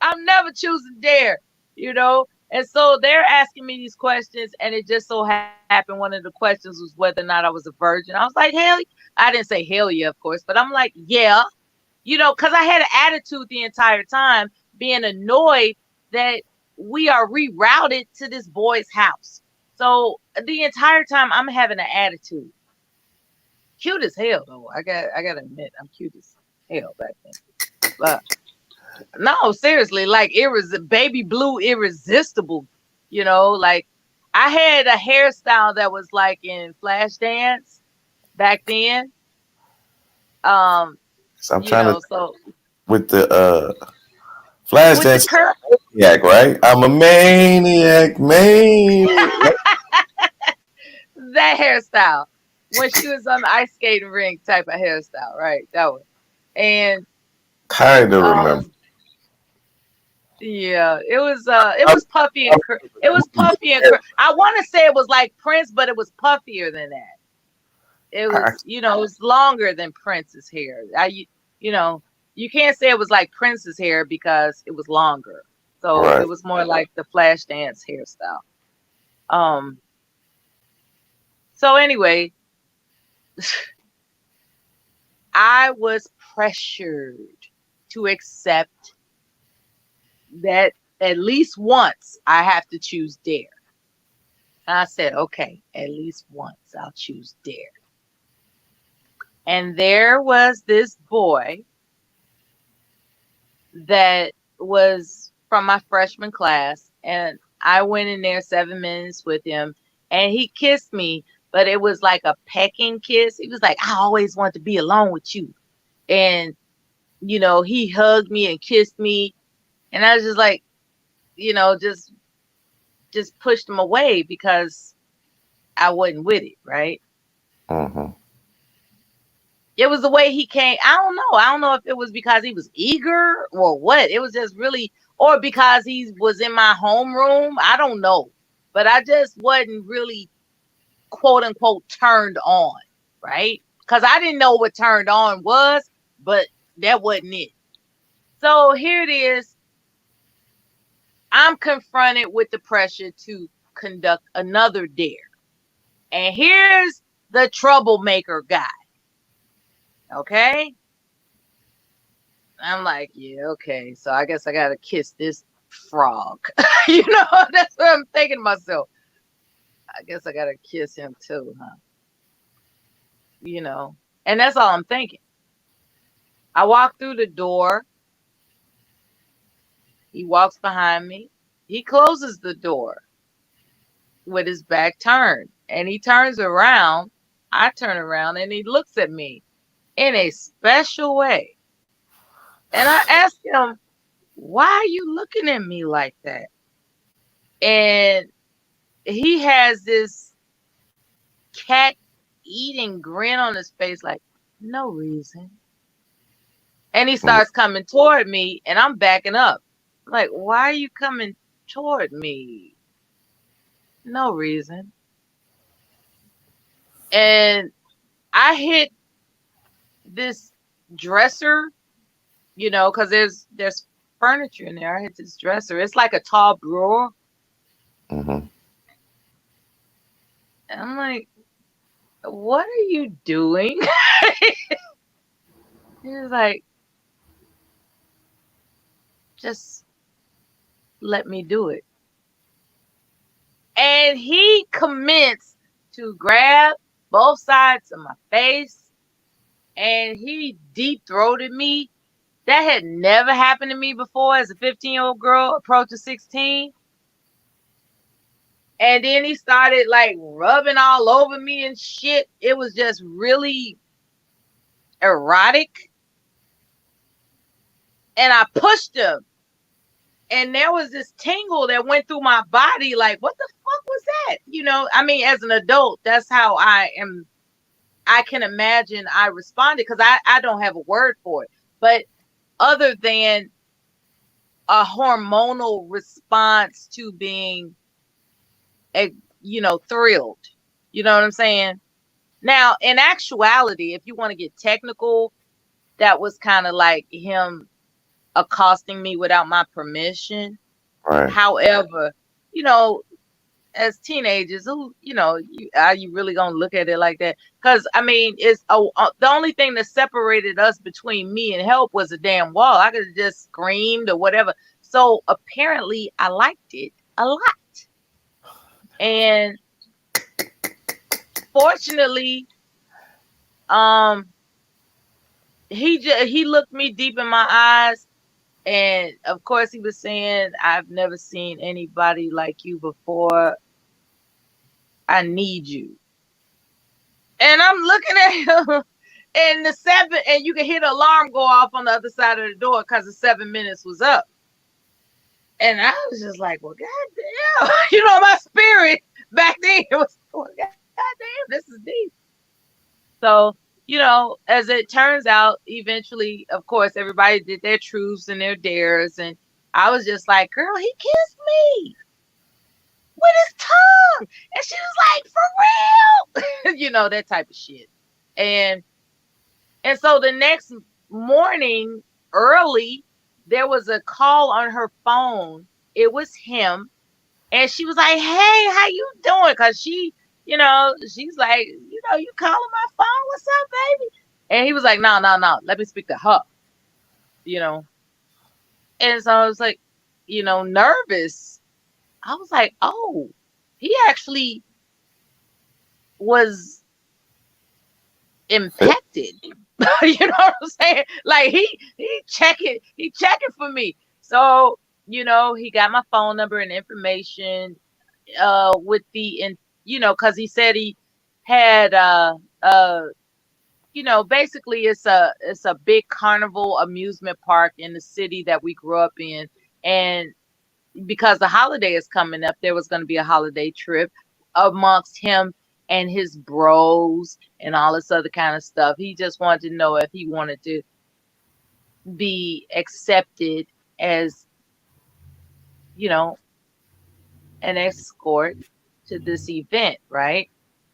I'm never choosing dare, you know? And so they're asking me these questions, and it just so happened one of the questions was whether or not I was a virgin. I was like, I didn't say hell yeah, of course, but I'm like, yeah, you know, because I had an attitude the entire time, being annoyed that we are rerouted to this boy's house. So the entire time I'm having an attitude. cute as hell though. I gotta admit, I'm cute as hell back then. But no, seriously, like baby blue, irresistible. You know, like I had a hairstyle that was like in Flashdance back then. So I'm You trying know, to so with the with the Flashdance curl. maniac, right? I'm a maniac. That hairstyle when she was on the ice skating rink type of hairstyle, right? That one. And Kind of remember. yeah, it was puffy and it was puffy and I want to say it was like Prince, but it was puffier than that. It was, you know, it was longer than Prince's hair. You know, you can't say it was like Prince's hair because it was longer. So Right. it was more like the Flashdance hairstyle. So anyway, I was pressured to accept that at least once I have to choose Dare. And I said, okay, at least once I'll choose Dare. And there was this boy that was from my freshman class, and I went in there 7 minutes with him, and he kissed me, but it was like a pecking kiss. He was like, I always want to be alone with you. And, you know, he hugged me and kissed me, and I was just like, you know, just pushed him away because I wasn't with it, right? Mm-hmm. It was the way he came. I don't know. I don't know if it was because he was eager or what. It was just really, or because he was in my homeroom. I don't know. But I just wasn't really, quote unquote, turned on, right? Because I didn't know what turned on was, but that wasn't it. So here it is. I'm confronted with the pressure to conduct another dare. And here's the troublemaker guy. Okay? I'm like, yeah, okay. So I guess I got to kiss this frog. You know, that's what I'm thinking to myself. I guess I got to kiss him too, huh? You know, and that's all I'm thinking. I walk through the door. He walks behind me. He closes the door with his back turned, and he turns around. I turn around and he looks at me in a special way. And I ask him, why are you looking at me like that? And he has this cat eating grin on his face, like, no reason. And he starts coming toward me, and I'm backing up. I'm like, why are you coming toward me? No reason. And I hit this dresser, you know, because there's furniture in there. I hit this dresser. It's like a tall drawer. Mm-hmm. And I'm like, what are you doing? He was like, just let me do it. And he commenced to grab both sides of my face, and he deep-throated me. That had never happened to me before as a 15-year-old girl approaching 16. And then he started like rubbing all over me and shit. It was just really erotic. And I pushed him. And there was this tingle that went through my body. Like, what the fuck was that? You know, I mean, as an adult, that's how I am. I can imagine I responded because I don't have a word for it. But other than a hormonal response to being, thrilled. You know what I'm saying? Now, in actuality, if you want to get technical, that was kind of like him accosting me without my permission. Right. However, you know, as teenagers, who, you know, are you really gonna look at it like that? Because I mean, it's the only thing that separated us between me and help was a damn wall. I could have just screamed or whatever. So apparently, I liked it a lot. And fortunately, He looked me deep in my eyes, and of course he was saying, "I've never seen anybody like you before. I need you." And I'm looking at him, and you can hear the alarm go off on the other side of the door because the 7 minutes was up. And I was just like, well, goddamn, my spirit back then was, well, goddamn, this is deep. So, as it turns out, eventually, of course, everybody did their truths and their dares. And I was just like, girl, he kissed me with his tongue. And she was like, for real? That type of shit. And so the next morning, early, there was a call on her phone. It was him. And she was like, hey, how you doing? Because she's like, you calling my phone? What's up, baby? And he was like, no. Let me speak to her. And so I was like, nervous. I was like, oh, he actually was impacted. You know what I'm saying? Like he checking for me. So, he got my phone number and information with because he said he had basically it's a big carnival amusement park in the city that we grew up in, and because the holiday is coming up, there was going to be a holiday trip amongst him and his bros and all this other kind of stuff. He just wanted to know if he wanted to be accepted as, an escort to this event, right?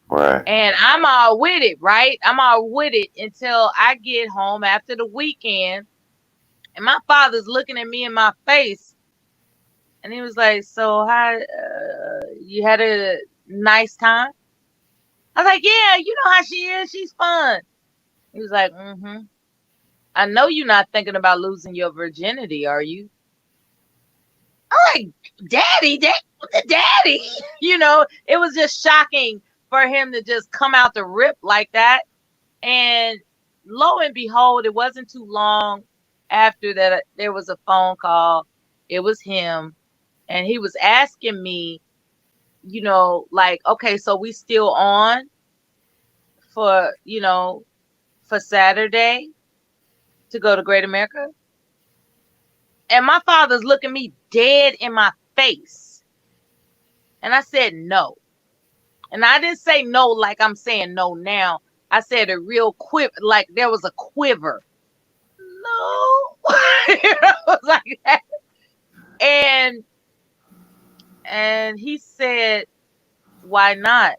Right. And I'm all with it, right? I'm all with it until I get home after the weekend, and my father's looking at me in my face, and he was like, so how, you had a nice time? I was like, yeah, you know how she is. She's fun. He was like, mm-hmm. I know you're not thinking about losing your virginity, are you? I'm like, daddy. It was just shocking for him to just come out the rip like that. And lo and behold, it wasn't too long after that there was a phone call. It was him. And he was asking me, like, okay, so we still on for Saturday to go to Great America? And my father's looking me dead in my face. And I said no. And I didn't say no like I'm saying no now. I said a real quiver, like there was a quiver. No. It was like that. And he said, why not?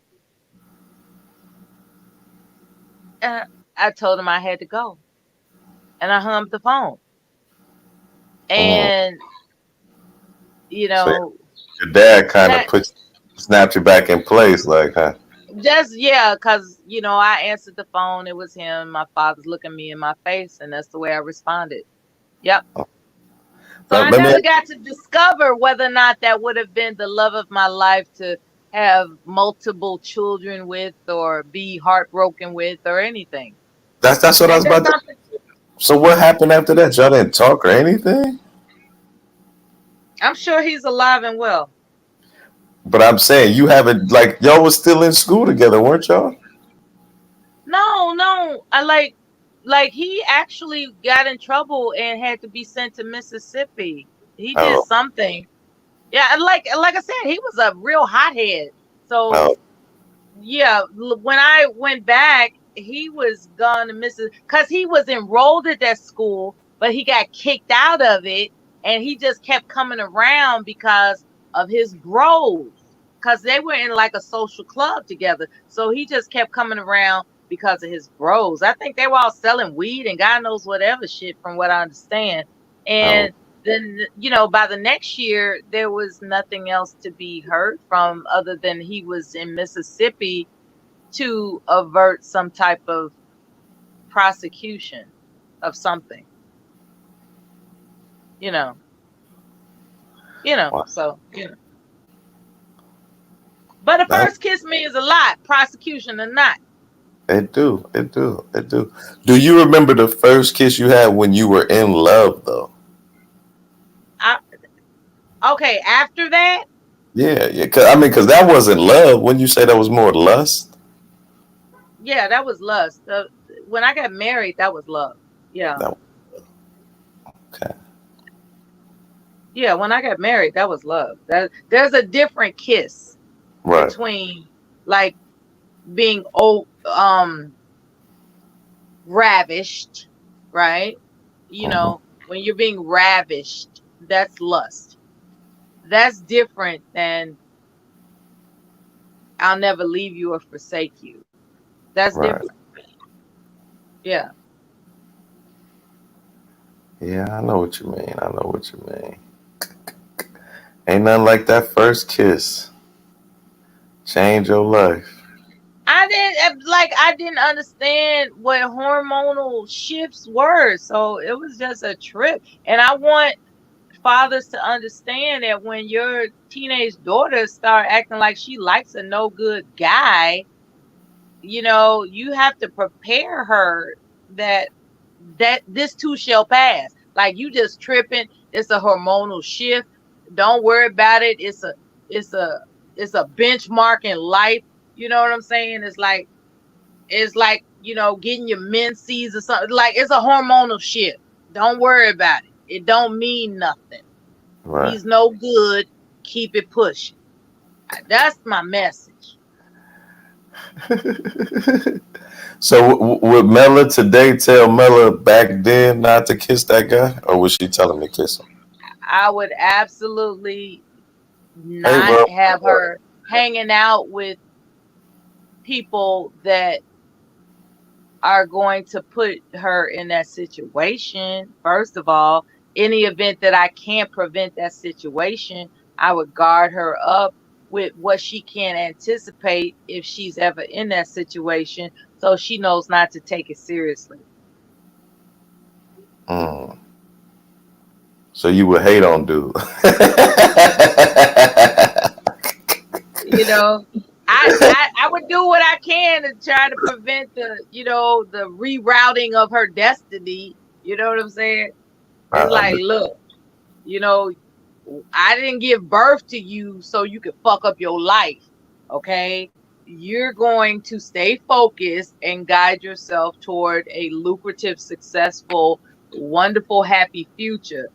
I told him I had to go. And I hung up the phone. And, So your dad kind of snapped you back in place, like, huh? Just, yeah, because, I answered the phone. It was him. My father's looking me in my face, and that's the way I responded. Yep. So I never got to discover whether or not that would have been the love of my life to have multiple children with or be heartbroken with or anything. That's what I was about to. So what happened after that? Y'all didn't talk or anything? I'm sure he's alive and well. But I'm saying you haven't, like, y'all was still in school together, weren't y'all? No. I like he actually got in trouble and had to be sent to Mississippi. He did something. Yeah, like I said, he was a real hothead. So yeah, when I went back, he was gone to Mississippi because he was enrolled at that school, but he got kicked out of it, and he just kept coming around because of his bros, because they were in like a social club together. So he just kept coming around because of his bros. I think they were all selling weed and God knows whatever shit, from what I understand. And then, by the next year, there was nothing else to be heard from other than he was in Mississippi to avert some type of prosecution of something. So. But a first kiss means a lot, prosecution or not. It do. It do. It do. Do you remember the first kiss you had when you were in love, though? Okay, after that, Yeah, yeah. Cause that wasn't love. Wouldn't you say that was more lust? yeah, that was lust. When I got married, that was love. Yeah. That, okay. Yeah, when I got married, that was love. There's a different kiss Right. between like being ravished, right? You know, when you're being ravished, that's lust. That's different than I'll never leave you or forsake you. That's Right. different. Yeah. Yeah, I know what you mean. I know what you mean. Ain't nothing like that first kiss. Change your life. I didn't understand what hormonal shifts were. So it was just a trip. And I want fathers to understand that when your teenage daughter start acting like she likes a no good guy, you know, you have to prepare her that this too shall pass. Like, you just tripping. It's a hormonal shift. Don't worry about it. It's a benchmark in life. You know what I'm saying? It's like, you know, getting your menses or something. Like, it's a hormonal shift. Don't worry about it. It don't mean nothing. Right. He's no good. Keep it pushing. That's my message. So would Mela today tell Mela back then not to kiss that guy, or was she telling him to kiss him? I would absolutely Hey, not bro. have her hanging out with people that are going to put her in that situation. First of all, in the event that I can't prevent that situation, I would guard her up with what she can anticipate if she's ever in that situation, so she knows not to take it seriously. So you would hate on dude. You know, I would do what I can to try to prevent the rerouting of her destiny. You know what I'm saying? It's like, look, you know, I didn't give birth to you so you could fuck up your life. Okay? You're going to stay focused and guide yourself toward a lucrative, successful, wonderful, happy future.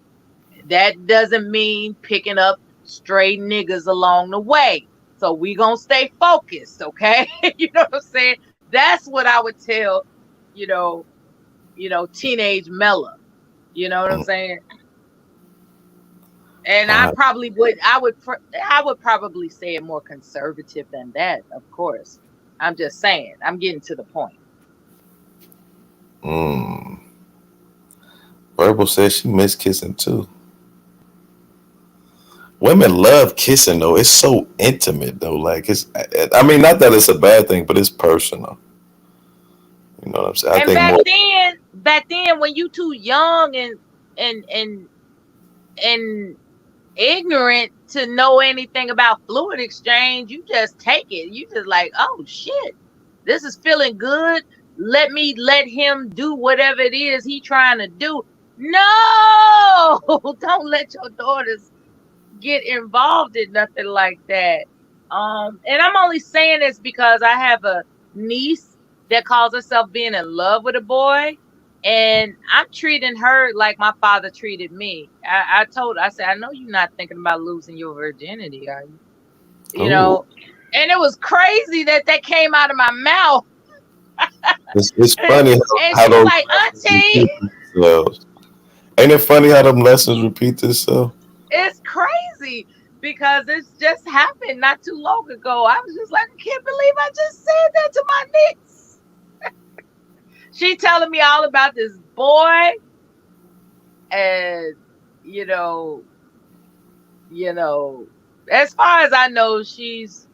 That doesn't mean picking up stray niggas along the way. So we gonna stay focused, okay? You know what I'm saying? That's what I would tell, you know, teenage Mela. You know what I'm saying? And I would probably say it more conservative than that, of course. I'm just saying. I'm getting to the point. Verbal says she miss kissing too. Women love kissing though. It's so intimate though. Like I mean, not that it's a bad thing, but it's personal. You know what I'm saying? I And think back then, when you too young and ignorant to know anything about fluid exchange, you just take it. You just like, oh shit, this is feeling good. Let him do whatever it is he trying to do. No, don't let your daughters get involved in nothing like that. And I'm only saying this because I have a niece that calls herself being in love with a boy, and I'm treating her like my father treated me. I said, I know you're not thinking about losing your virginity, are you? You know, and it was crazy that came out of my mouth. it's funny And how she's those like, Auntie, themselves. Ain't it funny how them lessons repeat themselves? it's crazy because it's just happened not too long ago. I was just like, I can't believe I just said that to my niece. She telling me all about this boy, and you know, as far as I know, she's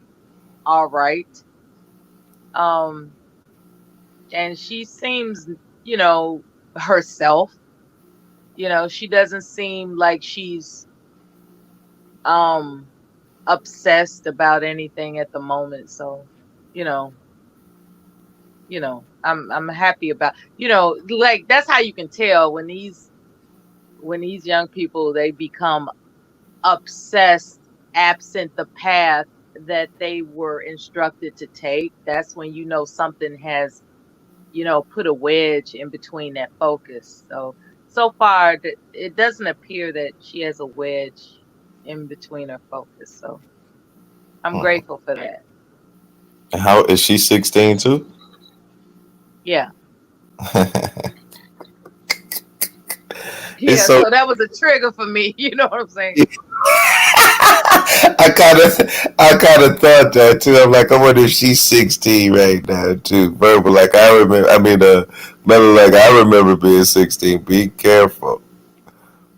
all right. And she seems, herself. She doesn't seem like she's obsessed about anything at the moment. So, I'm happy about, like that's how you can tell when these young people, they become obsessed absent the path that they were instructed to take. That's when something has put a wedge in between that focus. So far it doesn't appear that she has a wedge in between her focus, so I'm grateful for that. How is she 16 too? Yeah. It's So that was a trigger for me. You know what I'm saying? I kind of thought that too. I'm like, I wonder if she's 16 right now too. Verbal, like I remember. I mean, Melody, like I remember being 16. Be careful.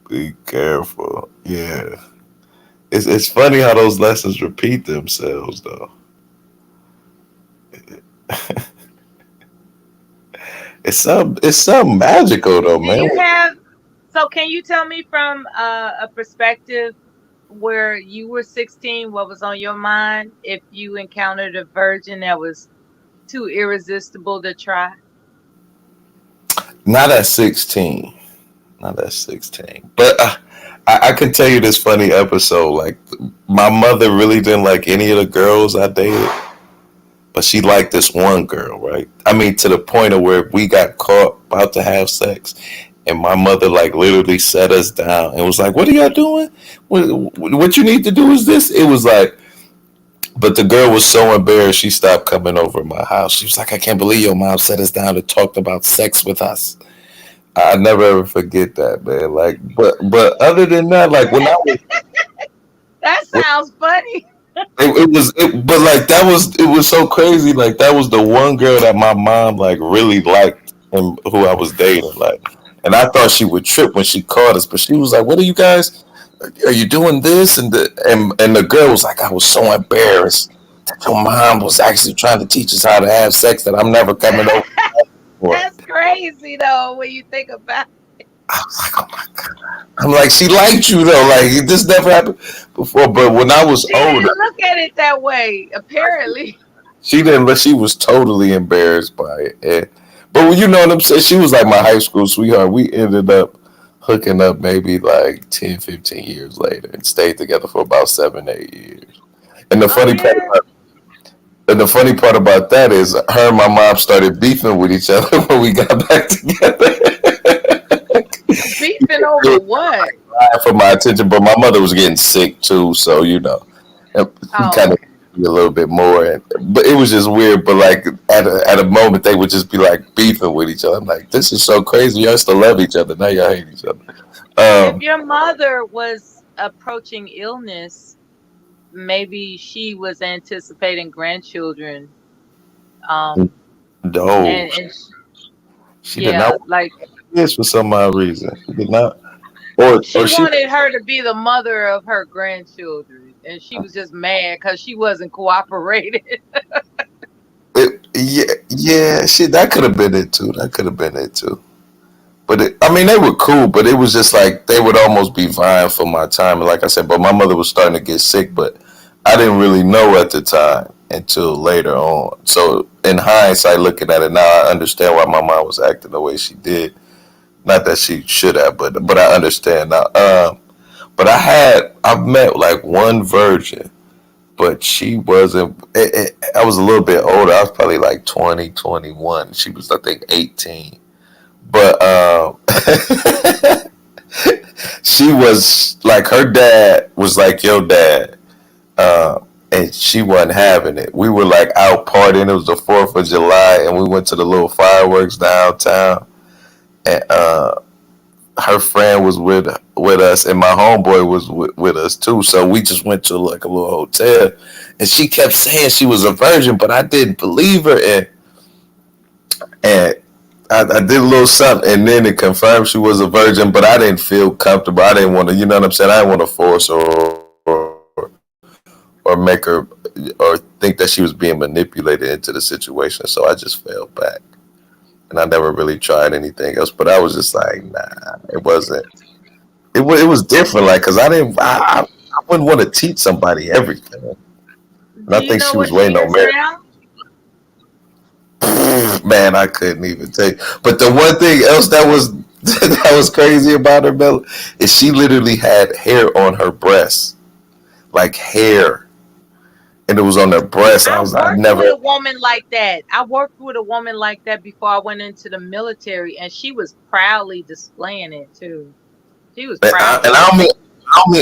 Be careful. Yeah. It's funny how those lessons repeat themselves though. It's some magical though, man. Can you tell me from a perspective where you were 16, what was on your mind if you encountered a virgin that was too irresistible to try? Not at 16. Not at 16. But I can tell you this funny episode. Like, my mother really didn't like any of the girls I dated, but she liked this one girl, right? I mean, to the point of where we got caught about to have sex, and my mother like literally set us down and was like, "What are y'all doing? What you need to do is this." It was like, but the girl was so embarrassed, she stopped coming over to my house. She was like, "I can't believe your mom set us down and talked about sex with us." I never ever forget that, man. Like, but other than that, like when I was, That sounds funny. but like it was so crazy. Like that was the one girl that my mom like really liked and who I was dating. Like, and I thought she would trip when she called us, but she was like, "What are you guys? Are you doing this?" And the girl was like, "I was so embarrassed that your mom was actually trying to teach us how to have sex that I'm never coming over." That's crazy though when you think about it. I was like, "Oh my god!" I'm like, "She liked you though. Like this never happened before." But when I was She older, didn't look at it that way. Apparently, she didn't. But she was totally embarrassed by it. But you know what I'm saying? She was like my high school sweetheart. We ended up hooking up maybe like 10, 15 years later and stayed together for about 7, 8 years. And the funny part about that is her and my mom started beefing with each other when we got back together. beefing over what? For my attention, but my mother was getting sick too, so you know, kind of a little bit more. But it was just weird. But like at a moment, they would just be like beefing with each other. I'm like, this is so crazy. Y'all still love each other. Now y'all hate each other. If your mother was approaching illness, maybe she was anticipating grandchildren. No, she did not. Like this for some odd reason. She did not. Or she wanted her to be the mother of her grandchildren, and she was just mad because she wasn't cooperating. Yeah, shit. That could have been it too. But I mean, they were cool, but it was just like they would almost be vying for my time. And like I said, but my mother was starting to get sick, but I didn't really know at the time until later on. So in hindsight, looking at it now, I understand why my mom was acting the way she did. Not that she should have, but I understand now. But I've met like one virgin, but she wasn't. I was a little bit older. I was probably like 20, 21. She was, I think, 18. But she was like, her dad was like your dad, and she wasn't having it. We were like out partying. It was the 4th of July, and we went to the little fireworks downtown. And her friend was with us, and my homeboy was with us too. So we just went to like a little hotel, and she kept saying she was a virgin, but I didn't believe her, and I did a little something, and then it confirmed she was a virgin, but I didn't feel comfortable. I didn't want to, you know what I'm saying? I didn't want to force her or make her or think that she was being manipulated into the situation. So I just fell back, and I never really tried anything else. But I was just like, nah, it wasn't. It was different, like, cause I wouldn't want to teach somebody everything. And I think she was waiting on marriage. Man, I couldn't even take. But the one thing else that was that was crazy about her, Bella, is she literally had hair on her breasts, like hair, and it was on her breast. I worked never. with a woman like that. I worked with a woman like that before I went into the military, and she was proudly displaying it too. She was proud. And I don't mean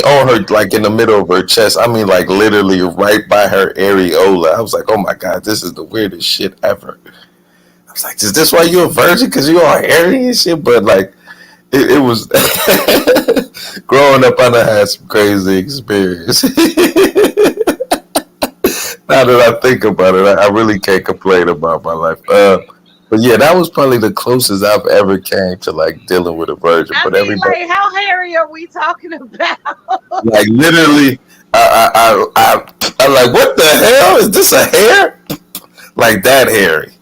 on her like in the middle of her chest. I mean like literally right by her areola. I was like, oh my god, this is the weirdest shit ever. I was like, is this why you're a virgin? Because you all hairy and shit? But like, it was growing up. I done had some crazy experience. Now that I think about it, I really can't complain about my life. But yeah, that was probably the closest I've ever came to like dealing with a virgin. I But mean, everybody, like, how hairy are we talking about? like literally, I'm like, what the hell is this? A hair? Like that hairy?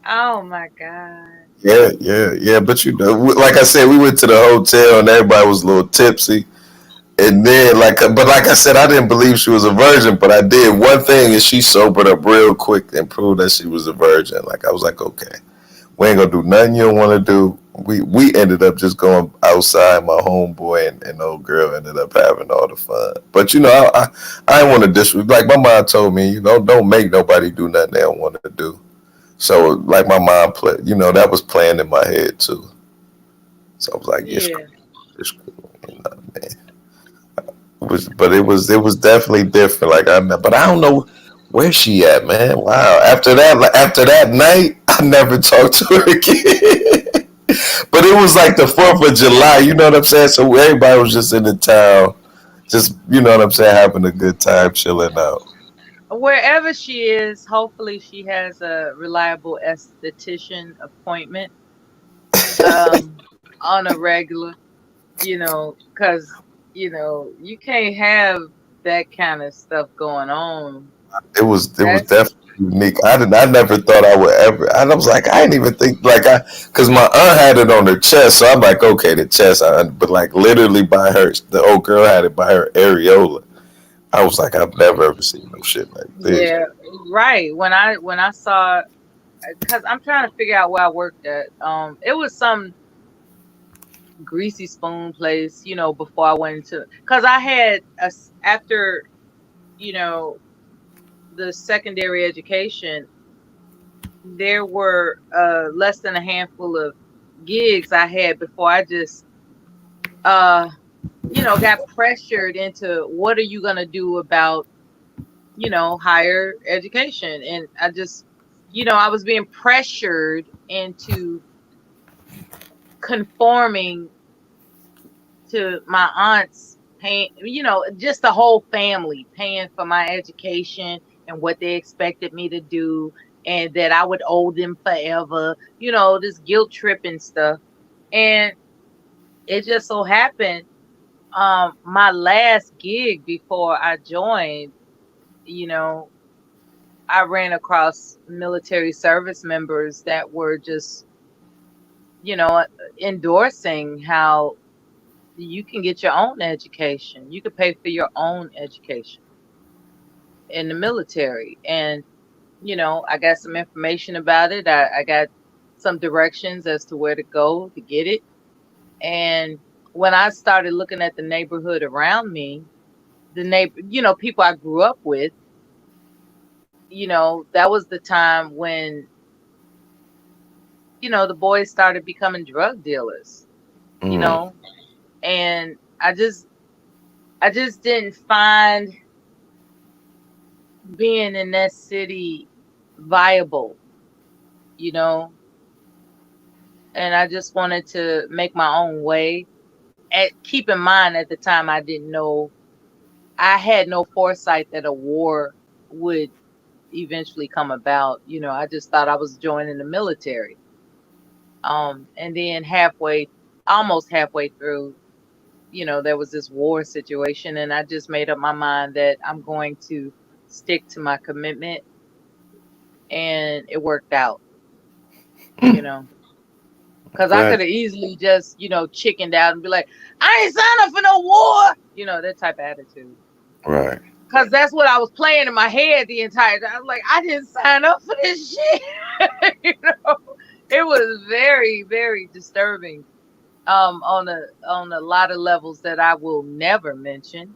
Oh my god. Yeah. But you know, like I said, we went to the hotel and everybody was a little tipsy. And then, but like I said, I didn't believe she was a virgin, but I did one thing, and she sobered up real quick and proved that she was a virgin. Like I was like, okay, we ain't gonna do nothing you don't want to do. We ended up just going outside. My homeboy and old girl ended up having all the fun. But you know, I didn't want to disrespect. Like my mom told me, you know, don't make nobody do nothing they don't want to do. So like my mom played, you know, that was playing in my head too. So I was like, it's cool, you know, man. It was definitely different. Like but I don't know where she at, man. Wow. After that night, I never talked to her again. But it was like the 4th of July, you know what I'm saying? So everybody was just in the town, just you know what I'm saying, having a good time, chilling out. Wherever she is, hopefully she has a reliable esthetician appointment on a regular, you know, because you know, you can't have that kind of stuff going on. It was definitely unique. I never thought I would ever. I was like, I didn't even think because my aunt had it on her chest, so I'm like, okay, the chest. But like literally by her, the old girl had it by her areola. I was like, I've never ever seen no shit like this. Yeah, right. When I saw, because I'm trying to figure out where I worked at. It was some greasy spoon place, you know, before I went into, because I had after, you know, the secondary education, there were less than a handful of gigs I had before I just you know, got pressured into what are you gonna do about, you know, higher education. And I just, you know, I was being pressured into conforming to my aunt's paying, you know, just the whole family paying for my education and what they expected me to do, and that I would owe them forever, you know, this guilt tripping stuff. And it just so happened, my last gig before I joined, you know, I ran across military service members that were just, you know, endorsing how you can get your own education. You can pay for your own education in the military. And, you know, I got some information about it. I got some directions as to where to go to get it. And when I started looking at the neighborhood around me, you know, people I grew up with, you know, that was the time when, you know, the boys started becoming drug dealers, you know, and I just didn't find being in that city viable, you know, and I just wanted to make my own way. Keep in mind, at the time, I didn't know, I had no foresight that a war would eventually come about. You know, I just thought I was joining the military. And then almost halfway through, you know, there was this war situation, and I just made up my mind that I'm going to stick to my commitment, and it worked out, you know. Because I could have easily just, you know, chickened out and be like, I ain't signed up for no war. You know, that type of attitude. Right. Cause that's what I was playing in my head the entire time. I was like, I didn't sign up for this shit. You know, it was very, very disturbing. On a lot of levels that I will never mention.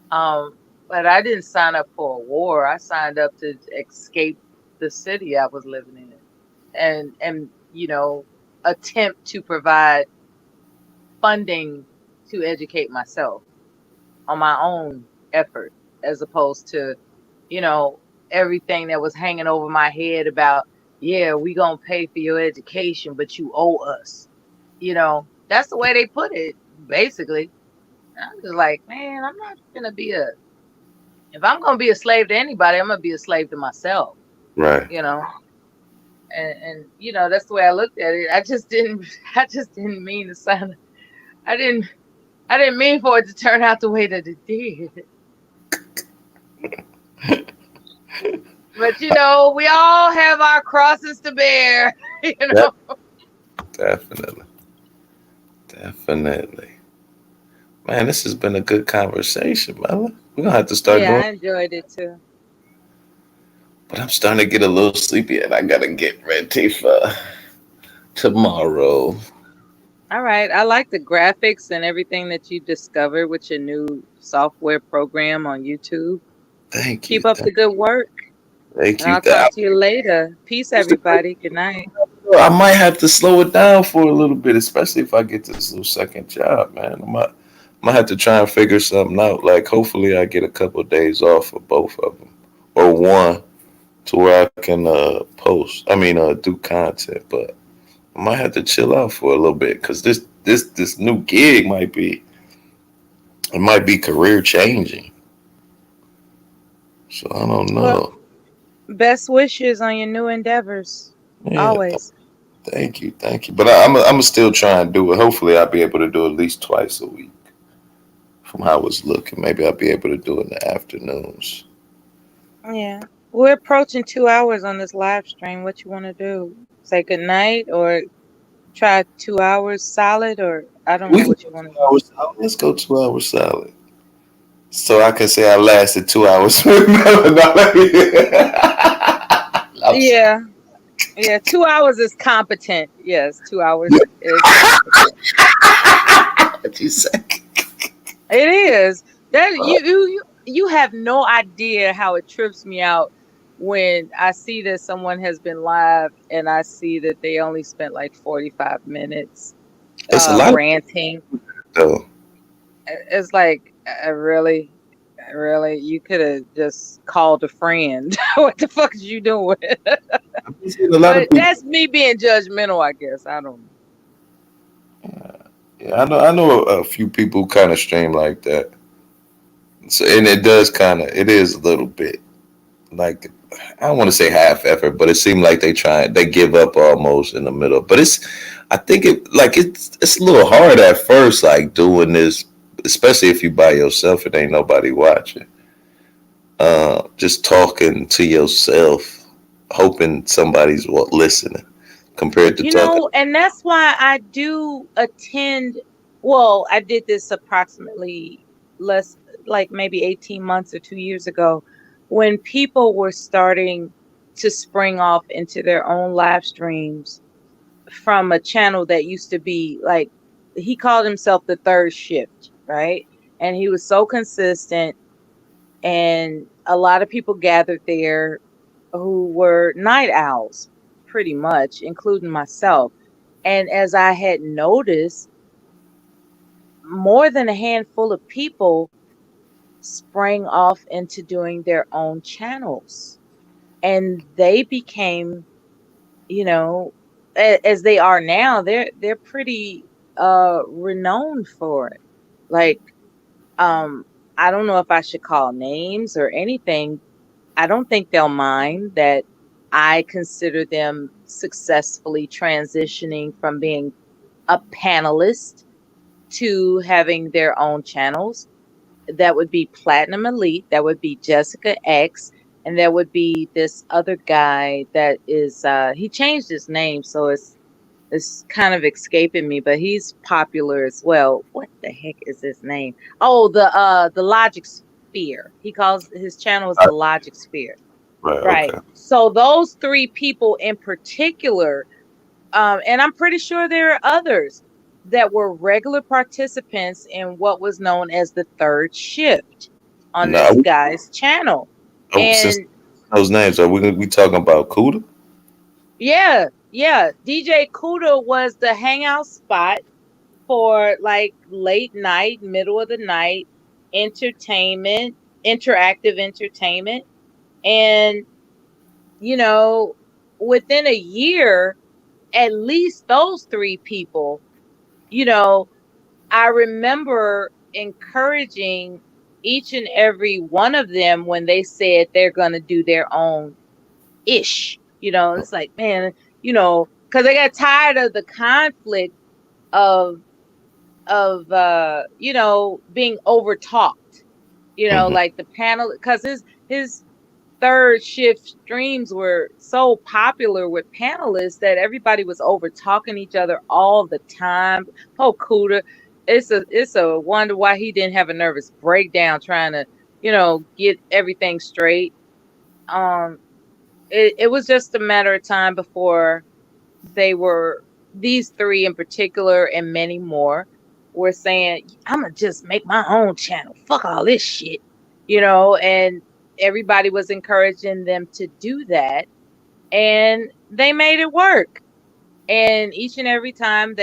But I didn't sign up for a war. I signed up to escape the city I was living in, and you know, attempt to provide funding to educate myself on my own effort, as opposed to, you know, everything that was hanging over my head about, yeah, we gonna pay for your education, but you owe us. You know, that's the way they put it, basically. I'm just like, man, I'm not gonna be if I'm gonna be a slave to anybody, I'm gonna be a slave to myself. Right. You know, and you know, that's the way I looked at it. I just didn't mean to sign. I didn't mean for it to turn out the way that it did. But you know, we all have our crosses to bear. You know. Yep. Definitely. Man, this has been a good conversation, man. We're gonna have to start Yeah, doing. I enjoyed it too. But I'm starting to get a little sleepy, and I gotta get ready for tomorrow. All right. I like the graphics and everything that you discovered with your new software program on YouTube. Thank you. Keep up the good work. Thank And you. I'll talk to you later. Peace, everybody. Good night. I might have to slow it down for a little bit, especially if I get this little second job, man. I might have to try and figure something out. Like, hopefully, I get a couple of days off for both of them, or one, to where I can post. I mean, do content. But I might have to chill out for a little bit because this new gig might be career changing. So I don't know. Well, best wishes on your new endeavors. Yeah, Always. thank you. But I'm still trying to do it. Hopefully, I'll be able to do at least twice a week. From how it's looking, maybe I'll be able to do it in the afternoons. Yeah. We're approaching 2 hours on this live stream. What you want to do? Say good night or try 2 hours solid, or I don't We know can what go you want to 2 hours solid. Let's go 2 hours solid. So I can say I lasted 2 hours. do. Yeah. Yeah. 2 hours is competent. Yes. 2 hours is competent. What you say? It is. That you have no idea how it trips me out when I see that someone has been live and I see that they only spent like 45 minutes It's a lot ranting. though. It's like, really, you could have just called a friend. What the fuck is you doing? I've been seeing a lot of But people. that's me being judgmental, I guess. I don't know. Yeah, I know a few people kind of stream like that. So, and it is a little bit like, I don't want to say half effort, but it seemed like they give up almost in the middle. But I think it's a little hard at first, like doing this, especially if you by yourself and ain't nobody watching. Just talking to yourself, hoping somebody's listening, compared to You talking. know, and that's why I do attend. Well, I did this approximately like maybe 18 months or 2 years ago, when people were starting to spring off into their own live streams from a channel that used to be like, he called himself the Third Shift, right? And he was so consistent, and a lot of people gathered there who were night owls, pretty much, including myself. And as I had noticed, more than a handful of people sprang off into doing their own channels. And they became, you know, as they are now, they're pretty renowned for it. Like, I don't know if I should call names or anything. I don't think they'll mind that I consider them successfully transitioning from being a panelist to having their own channels. That would be Platinum Elite, that would be Jessica X, and there would be this other guy that is he changed his name, so it's kind of escaping me, but he's popular as well. What the heck is his name? Oh, the Sphere. He calls his channel is the Logic Sphere. Right. Right. Okay. So those three people in particular, and I'm pretty sure there are others that were regular participants in what was known as the third shift on Now, this guy's channel. since And those names, are we talking about Cuda? yeah, DJ Kuda was the hangout spot for like late night, middle of the night entertainment, interactive entertainment. And, you know, within a year, at least those three people, you know, I remember encouraging each and every one of them when they said they're going to do their own ish. You know, it's like, man, you know, because they got tired of the conflict of you know, being over talked, you know, like the panel, because his third shift streams were so popular with panelists that everybody was over talking each other all the time. Oh, Kuda, it's a wonder why he didn't have a nervous breakdown trying to, you know, get everything straight. It was just a matter of time before these three in particular and many more were saying, I'm gonna just make my own channel. Fuck all this shit, you know, and everybody was encouraging them to do that, and they made it work. And each and every time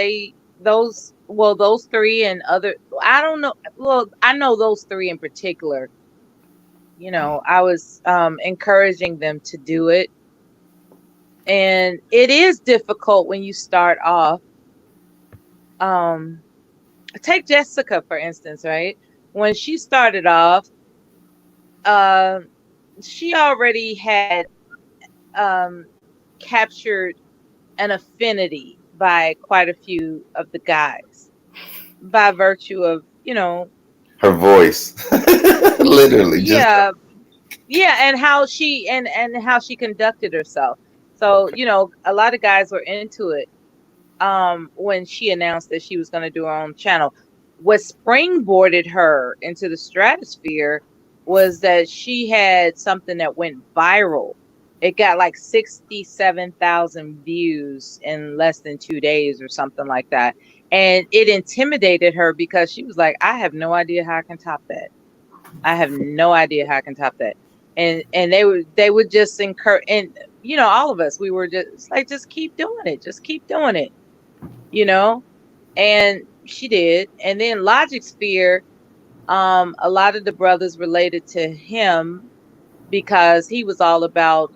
those three and other, I don't know, well, I know those three in particular, you know, I was encouraging them to do it. And it is difficult when you start off. Take Jessica, for instance, right? When she started off, she already had captured an affinity by quite a few of the guys by virtue of, you know, her voice. Literally. Yeah. Yeah, and how she and how she conducted herself. So, you know, a lot of guys were into it when she announced that she was going to do her own channel. What springboarded her into the stratosphere was that she had something that went viral. It got like 67,000 views in less than 2 days or something like that. And it intimidated her because she was like, I have no idea how I can top that. I have no idea how I can top that. And they would just encourage, and you know, all of us, we were just like, just keep doing it. Just keep doing it. You know? And she did. And then Logic Sphere, a lot of the brothers related to him because he was all about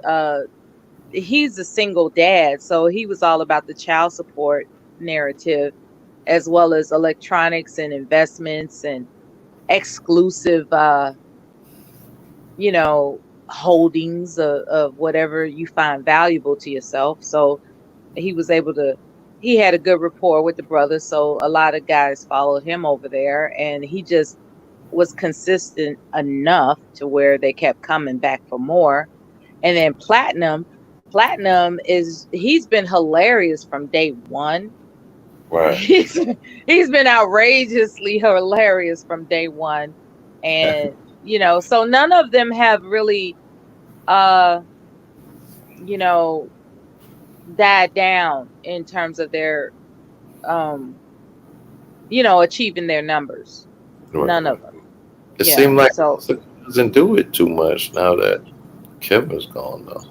he's a single dad, so he was all about the child support narrative, as well as electronics and investments and exclusive you know, holdings of whatever you find valuable to yourself. So he was able to, he had a good rapport with the brothers, so a lot of guys followed him over there, and he just was consistent enough to where they kept coming back for more. And then Platinum he's been hilarious from day one. Right. He's been outrageously hilarious from day one. And you know, so none of them have really you know, died down in terms of their you know, achieving their numbers. Right. None of them. It Yeah, seemed like so it doesn't do it too much now that Kevin's gone, though.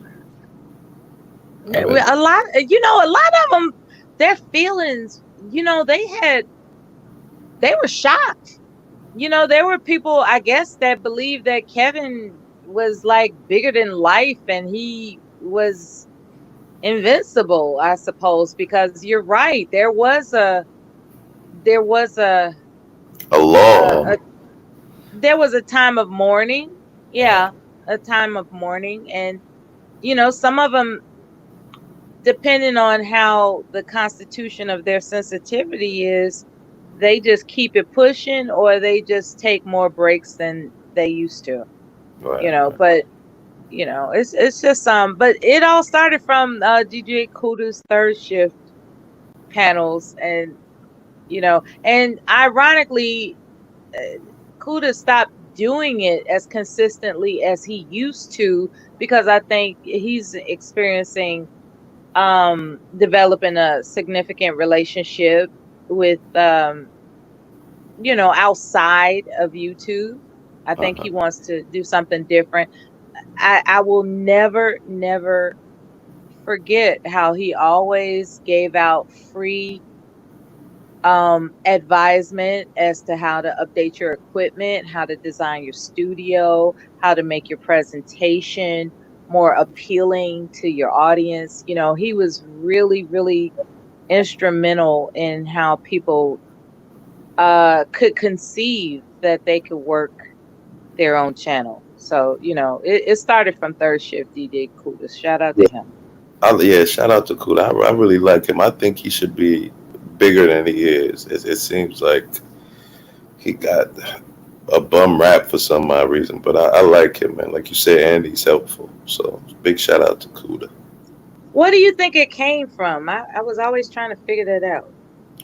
I mean, a lot, you know, a lot of them, their feelings, you know, they were shocked. You know, there were people, I guess, that believed that Kevin was like bigger than life and he was invincible, I suppose, because you're right. There was a law. There was a time of mourning. Yeah, a time of mourning. And, you know, some of them, depending on how the constitution of their sensitivity is, they just keep it pushing or they just take more breaks than they used to. Right. You know, but you know, it's just but it all started from DJ Kuda's third shift panels, and you know, and ironically, Kuda stopped doing it as consistently as he used to, because I think he's experiencing developing a significant relationship with outside of YouTube. I think he wants to do something different. I will never forget how he always gave out free advisement as to how to update your equipment, how to design your studio, how to make your presentation more appealing to your audience. He was really, really instrumental in how people could conceive that they could work their own channel. So, it started from Third Shift. He did Kuda. Shout out to him. Yeah, shout out to Kuda. I really like him. I think he should be bigger than he is. It seems like he got a bum rap for some odd reason, but I like him, man. Like you said, Andy's helpful. So big shout out to Kuda. What do you think it came from? I was always trying to figure that out.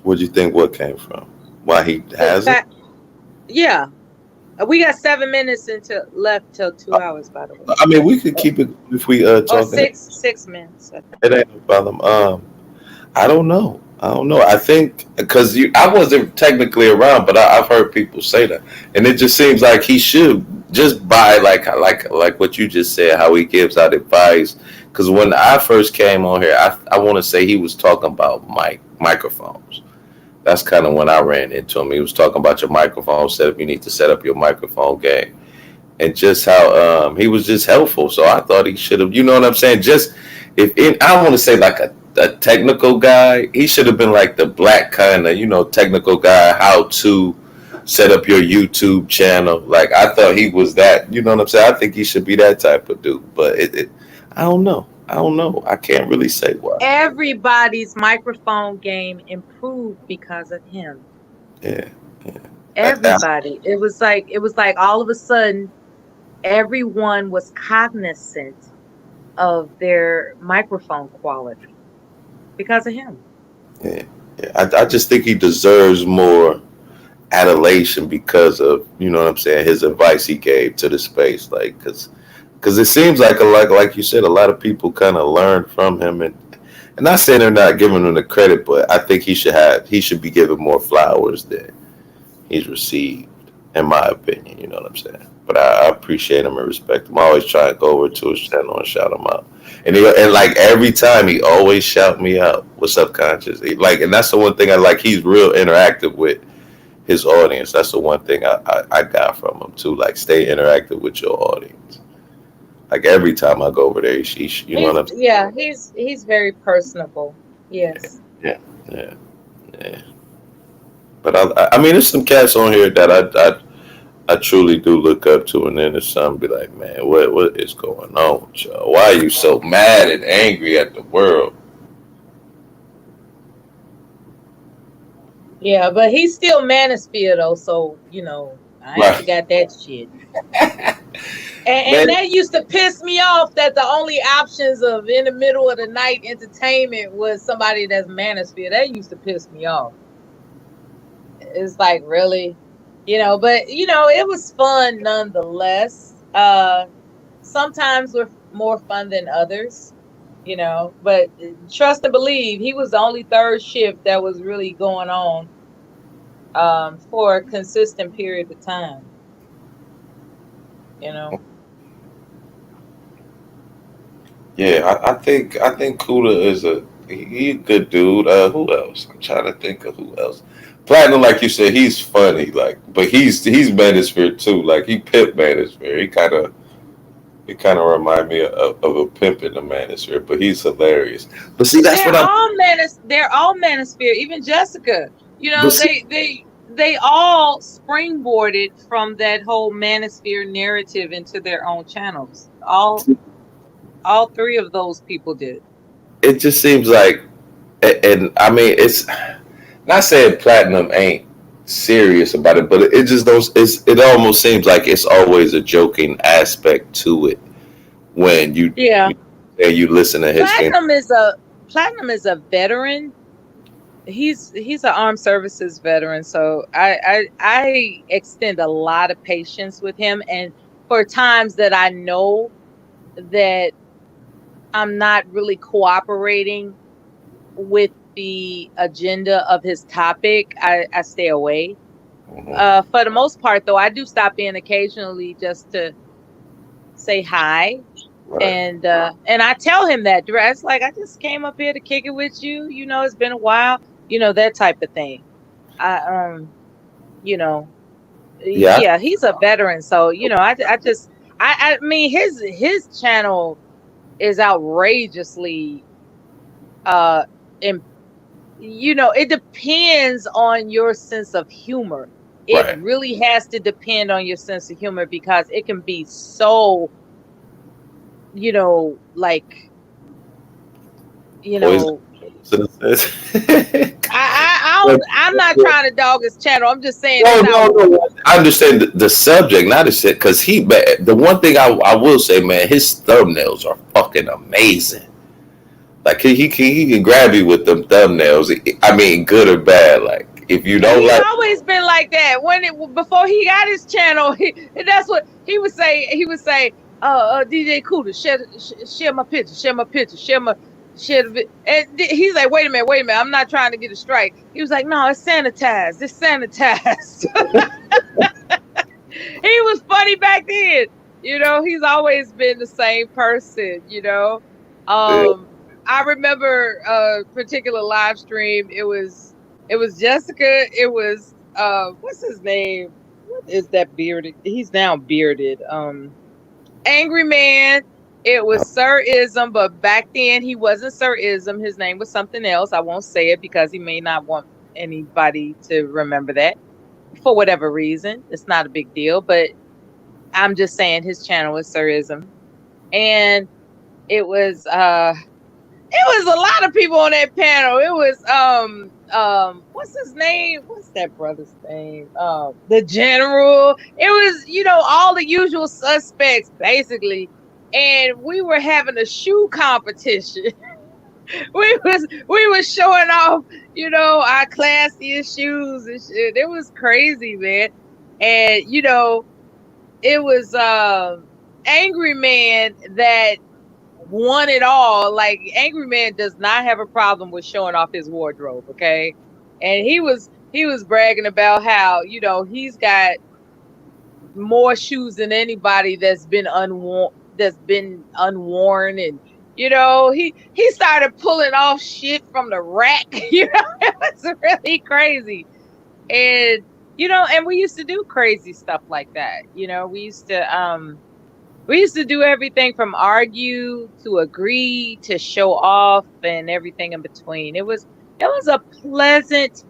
What do you think? What came from? Why he has it? Yeah. We got 7 minutes left till 2 hours, by the way. I mean, we could keep it if we talk. Or 6 minutes. It ain't no problem. I don't know. I think because I wasn't technically around, but I've heard people say that, and it just seems like he should just buy like what you just said, how he gives out advice. Because when I first came on here, I want to say he was talking about microphones. That's kind of when I ran into him. He was talking about your microphone setup. You need to set up your microphone game, and just how he was just helpful. So I thought he should have. You know what I'm saying? Just I don't want to say like a technical guy. He should have been like the black kind of technical guy. How to set up your YouTube channel. Like I thought he was that. You know what I'm saying? I think he should be that type of dude. But I don't know. I can't really say why. Everybody's microphone game improved because of him. Yeah. Everybody. It was like all of a sudden everyone was cognizant of their microphone quality because of him. Yeah. I just think he deserves more adulation because of, you know what I'm saying, his advice he gave to the space. Like, because it seems like like you said, a lot of people kind of learned from him, and not saying they're not giving him the credit, but I think he should be given more flowers than he's received, in my opinion. You know what I'm saying? But I appreciate him and respect him. I always try to go over to his channel and shout him out, and like every time he always shout me out. What's up, Conscious? And that's the one thing I like. He's real interactive with his audience. That's the one thing I got from him too. Like, stay interactive with your audience. Like every time I go over there, you know what I'm saying? Yeah, he's very personable. Yes. Yeah. But I mean, there's some cats on here that I truly do look up to, and then there's some be like, man, what is going on, y'all? Why are you so mad and angry at the world? Yeah, but he's still Manosphere though, so I ain't forgot that shit. And that used to piss me off, that the only options of in the middle of the night entertainment was somebody that's Manosphere. That used to piss me off. It's like, really? But it was fun nonetheless. Sometimes we're more fun than others, but trust and believe, he was the only Third Shift that was really going on for a consistent period of time. Yeah, I think Kuda is he a good dude. Who else? I'm trying to think of who else. Platinum, like you said, he's funny, but he's Manosphere too. Like, he pimp Manosphere. He kind of remind me of a pimp in the Manosphere, but he's hilarious. But see, that's they're all Manosphere. Even Jessica, they all springboarded from that whole Manosphere narrative into their own channels. All three of those people did. It just seems like, and I mean, it's not saying Platinum ain't serious about it, but it almost seems like it's always a joking aspect to it when you listen to his Platinum is a veteran. he's an armed services veteran, so I extend a lot of patience with him, and for times that I know that I'm not really cooperating with the agenda of his topic, I stay away. For the most part, though, I do stop in occasionally just to say hi. Right. And I tell him that direct. Like, I just came up here to kick it with you. You know, it's been a while. You know, that type of thing. You know, yeah, he's a veteran, so you know, I mean, his channel is outrageously, you know, it depends on your sense of humor. It really has to depend on your sense of humor because it can be so, you know, like, you know, I'm not trying to dog his channel. I'm just saying. No. I understand the subject, not the shit. Because the one thing I will say, man, his thumbnails are fucking amazing. Like he can grab you with them thumbnails. I mean, good or bad. Like if you don't he's like, always been like that. Before he got his channel, that's what he would say. He would say, DJ Cooter, share my picture, share the and he's like, wait a minute, I'm not trying to get a strike. He was like, no, it's sanitized. He was funny back then. You know, he's always been the same person, you know. I remember a particular live stream. It was Jessica. It was what's his name? What is that bearded? He's now bearded. Angry Man. It was Sir Ism, but back then he wasn't Sir Ism. His name was something else. I won't say it because he may not want anybody to remember that for whatever reason. It's not a big deal, but I'm just saying his channel was Sir Ism, and it was a lot of people on that panel. It was what's his name? What's that brother's name? The General. It was, you know, all the usual suspects basically. And we were having a shoe competition. we was showing off, you know, our classiest shoes and shit. It was crazy, man. And you know, it was Angry Man that won it all. Like, Angry Man does not have a problem with showing off his wardrobe, okay? And he was bragging about how, you know, he's got more shoes than anybody that's been unworn, and you know, he started pulling off shit from the rack. You know, it was really crazy. And you know, and we used to do crazy stuff like that. You know, we used to do everything from argue to agree to show off and everything in between. It was a pleasant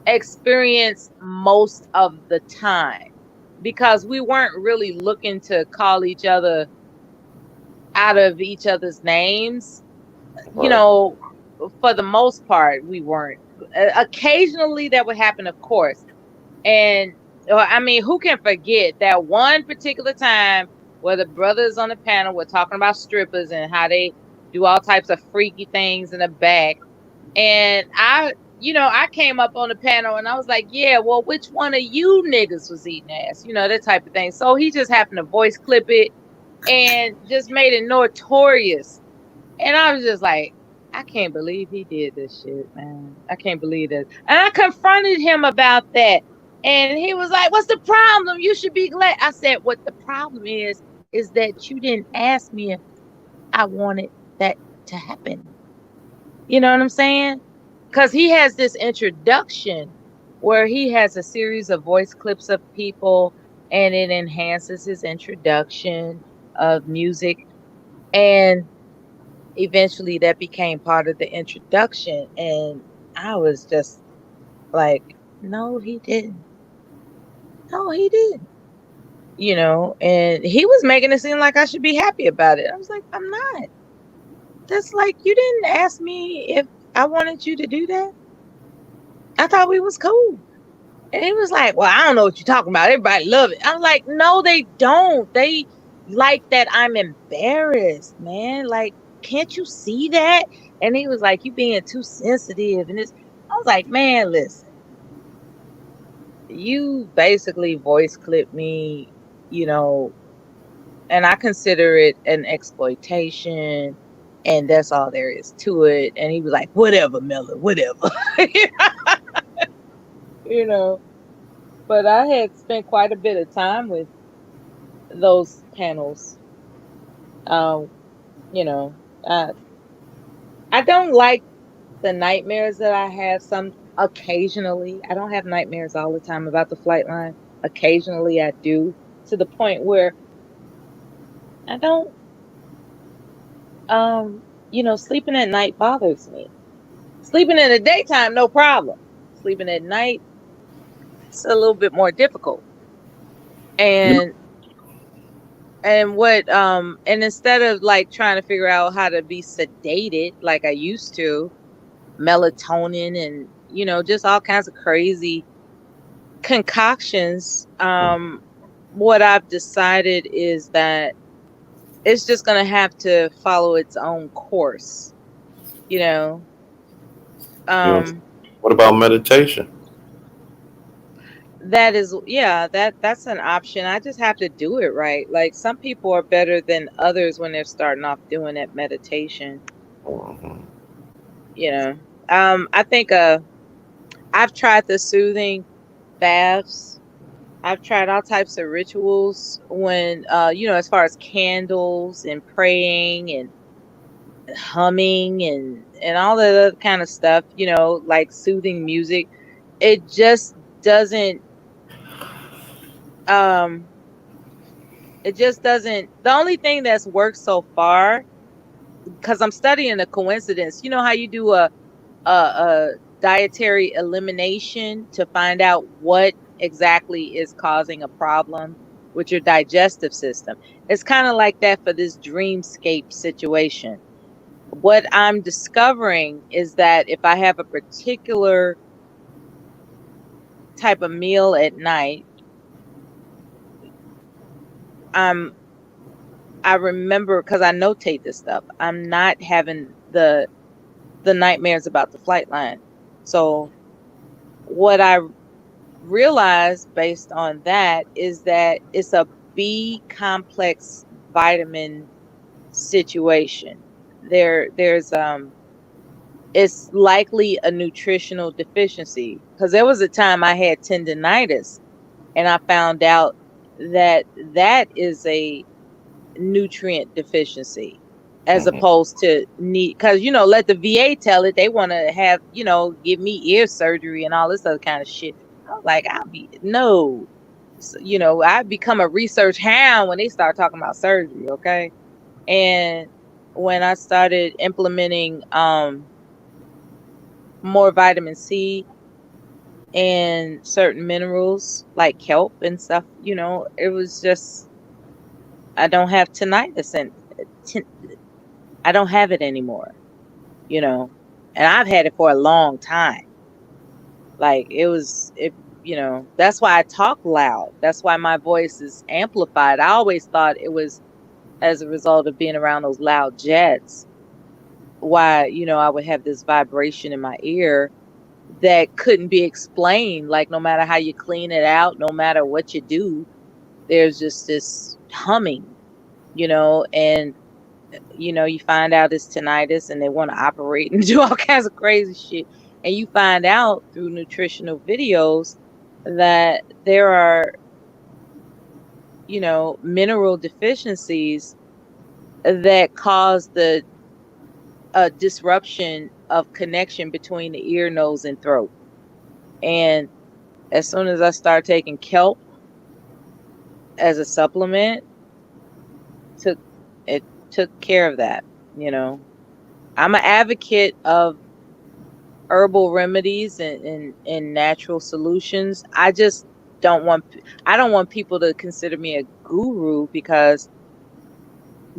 experience most of the time because we weren't really looking to call each other out of each other's names. You know, for the most part, we weren't. Occasionally that would happen, of course. And I mean, who can forget that one particular time where the brothers on the panel were talking about strippers and how they do all types of freaky things in the back. And I came up on the panel and I was like, yeah, well, which one of you niggas was eating ass? You know, that type of thing. So he just happened to voice clip it and just made it notorious. And I was just like, I can't believe he did this shit, man. I can't believe it. And I confronted him about that. And he was like, what's the problem? You should be glad. I said, what the problem is that you didn't ask me if I wanted that to happen. You know what I'm saying? Because he has this introduction where he has a series of voice clips of people and it enhances his introduction of music. And eventually that became part of the introduction. And I was just like, no, he didn't. No, he didn't. You know, and he was making it seem like I should be happy about it. I was like, I'm not. That's like, you didn't ask me if I wanted you to do that. I thought we was cool. And he was like, well, I don't know what you're talking about. Everybody love it. I was like, no, they don't. They like that I'm embarrassed, man. Like, can't you see that? And he was like, you being too sensitive. And I was like, man, listen, you basically voice clipped me, you know, and I consider it an exploitation, and that's all there is to it. And he was like, whatever, Miller, whatever. You know, but I had spent quite a bit of time with those panels. Um, you know, I don't like the nightmares that I have some occasionally. I don't have nightmares all the time about the flight line. Occasionally I do, to the point where I don't sleeping at night bothers me. Sleeping in the daytime, no problem. Sleeping at night, it's a little bit more difficult. And and instead of like trying to figure out how to be sedated like I used to, melatonin and just all kinds of crazy concoctions, what I've decided is that it's just going to have to follow its own course, you know. What about meditation? That is, yeah, that's an option. I just have to do it right. Like, some people are better than others when they're starting off doing that meditation. I think I've tried the soothing baths. I've tried all types of rituals when as far as candles and praying and humming and all that other kind of stuff, like soothing music. It just doesn't the only thing that's worked so far, because I'm studying a coincidence. You know how you do a dietary elimination to find out what exactly is causing a problem with your digestive system? It's kind of like that for this dreamscape situation. What I'm discovering is that if I have a particular type of meal at night, I remember, because I notate this stuff, I'm not having the nightmares about the flight line. So what I realized based on that is that it's a B complex vitamin situation. There's it's likely a nutritional deficiency, because there was a time I had tendinitis and I found out that is a nutrient deficiency, as opposed to need, because let the VA tell it. They want to have give me ear surgery and all this other kind of shit. Like, I become a research hound when they start talking about surgery. Okay. And when I started implementing more vitamin C and certain minerals like kelp and stuff, it was just, I don't have tinnitus, and I don't have it anymore, and I've had it for a long time. Like, that's why I talk loud. That's why my voice is amplified. I always thought it was as a result of being around those loud jets, why, I would have this vibration in my ear that couldn't be explained. Like, no matter how you clean it out, no matter what you do, there's just this humming, and you find out it's tinnitus and they want to operate and do all kinds of crazy shit. And you find out through nutritional videos that there are, mineral deficiencies that cause the disruption of connection between the ear, nose, and throat. And as soon as I start taking kelp as a supplement, it took care of that. I'm an advocate of herbal remedies and natural solutions. I just don't want people to consider me a guru, because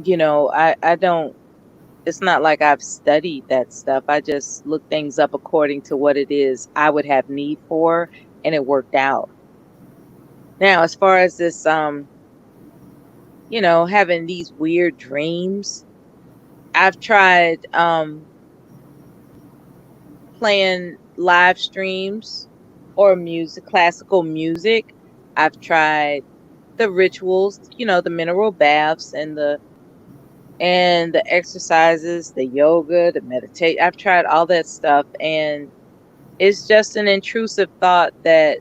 I don't, it's not like I've studied that stuff. I just look things up according to what it is I would have need for, and it worked out. Now, as far as this having these weird dreams, I've tried playing live streams or music, classical music. I've tried the rituals, the mineral baths and the exercises, the yoga, the meditate. I've tried all that stuff, and it's just an intrusive thought that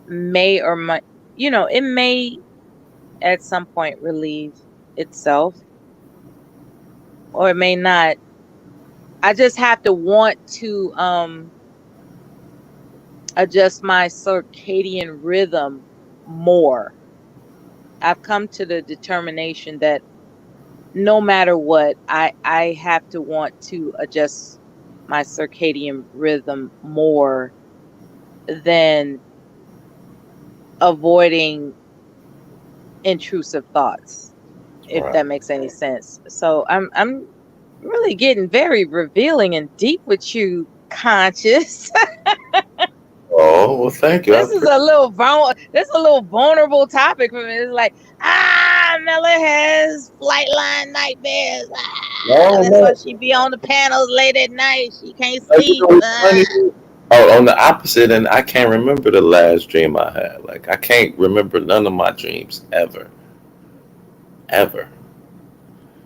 may or might, it may at some point relieve itself, or it may not. I just have to want to adjust my circadian rhythm more. I've come to the determination that no matter what, I have to want to adjust my circadian rhythm more than avoiding intrusive thoughts, if Right. that makes any sense. So I'm really getting very revealing and deep with you, Conscious. Oh, well, thank you. This is a little vulnerable topic for me. It's like, Miller has flight line nightmares. No, That's no. why she be on the panels late at night. She can't You sleep. know what's funny? Oh, on the opposite, and I can't remember the last dream I had. Like, I can't remember none of my dreams ever. Ever.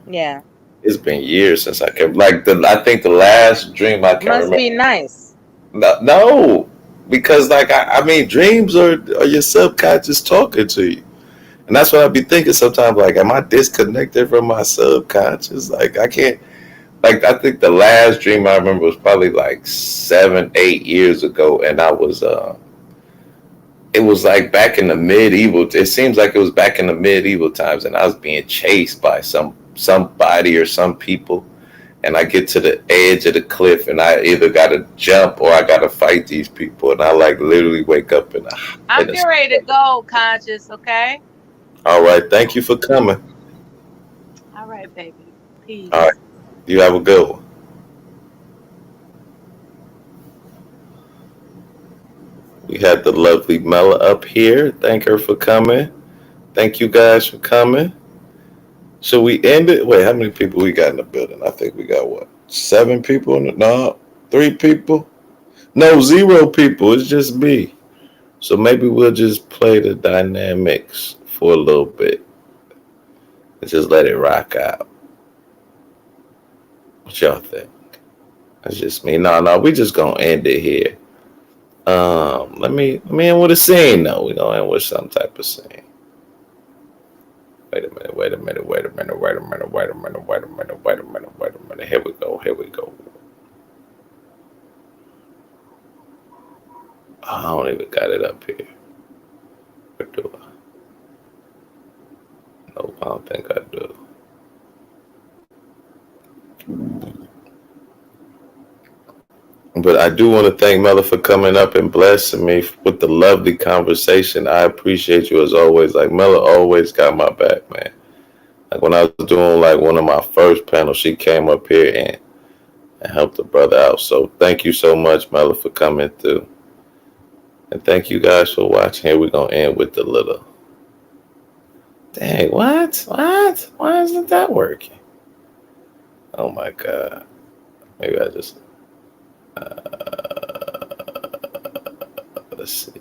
Yeah, It's been years since I can. I think the last dream I can must remember. be nice. No, because I mean, dreams are your subconscious talking to you, and that's what I be thinking sometimes. Like, am I disconnected from my subconscious? Like, I can't. Like, I think the last dream I remember was probably like 7, 8 years ago, and I was it was like back in the medieval. It seems like it was back in the medieval times, and I was being chased by somebody or some people. And I get to the edge of the cliff, and I either gotta jump or I gotta fight these people. And I like literally wake up in I'm a getting ready to go, Conscious. Okay. all right, thank you for coming. All right, baby. Peace. All right, you have a good one. We had the lovely Mela up here. Thank her for coming. Thank you guys for coming. So we ended. Wait, how many people we got in the building? I think we got what? 7 people? No, 3 people? No, 0 people. It's just me. So maybe we'll just play the dynamics for a little bit and just let it rock out. What y'all think? That's just me. No, we just gonna end it here. Let me end with a scene though. We gonna end with some type of scene. Wait a minute. Here we go. I don't even got it up here. Or do I? Nope, I don't think I do. But I do want to thank Mela for coming up and blessing me with the lovely conversation. I appreciate you as always. Like, Mela always got my back, man. Like, when I was doing like one of my first panels, she came up here and helped the brother out. So thank you so much, Mela, for coming through. And thank you guys for watching. Here we're going to end with the little. Dang, what? Why isn't that working? Oh my God. Maybe I just. Let's see.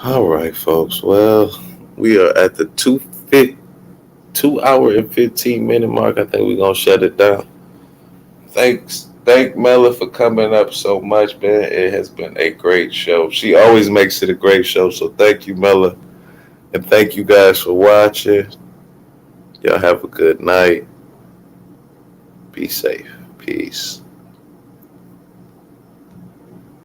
All right, folks. Well, we are at the 2 hour and 15 minute mark. I think we're gonna shut it down. Thank Mela for coming up so much, man. It has been a great show. She always makes it a great show. So thank you, Mela. And thank you guys for watching. Y'all have a good night. Be safe. Peace.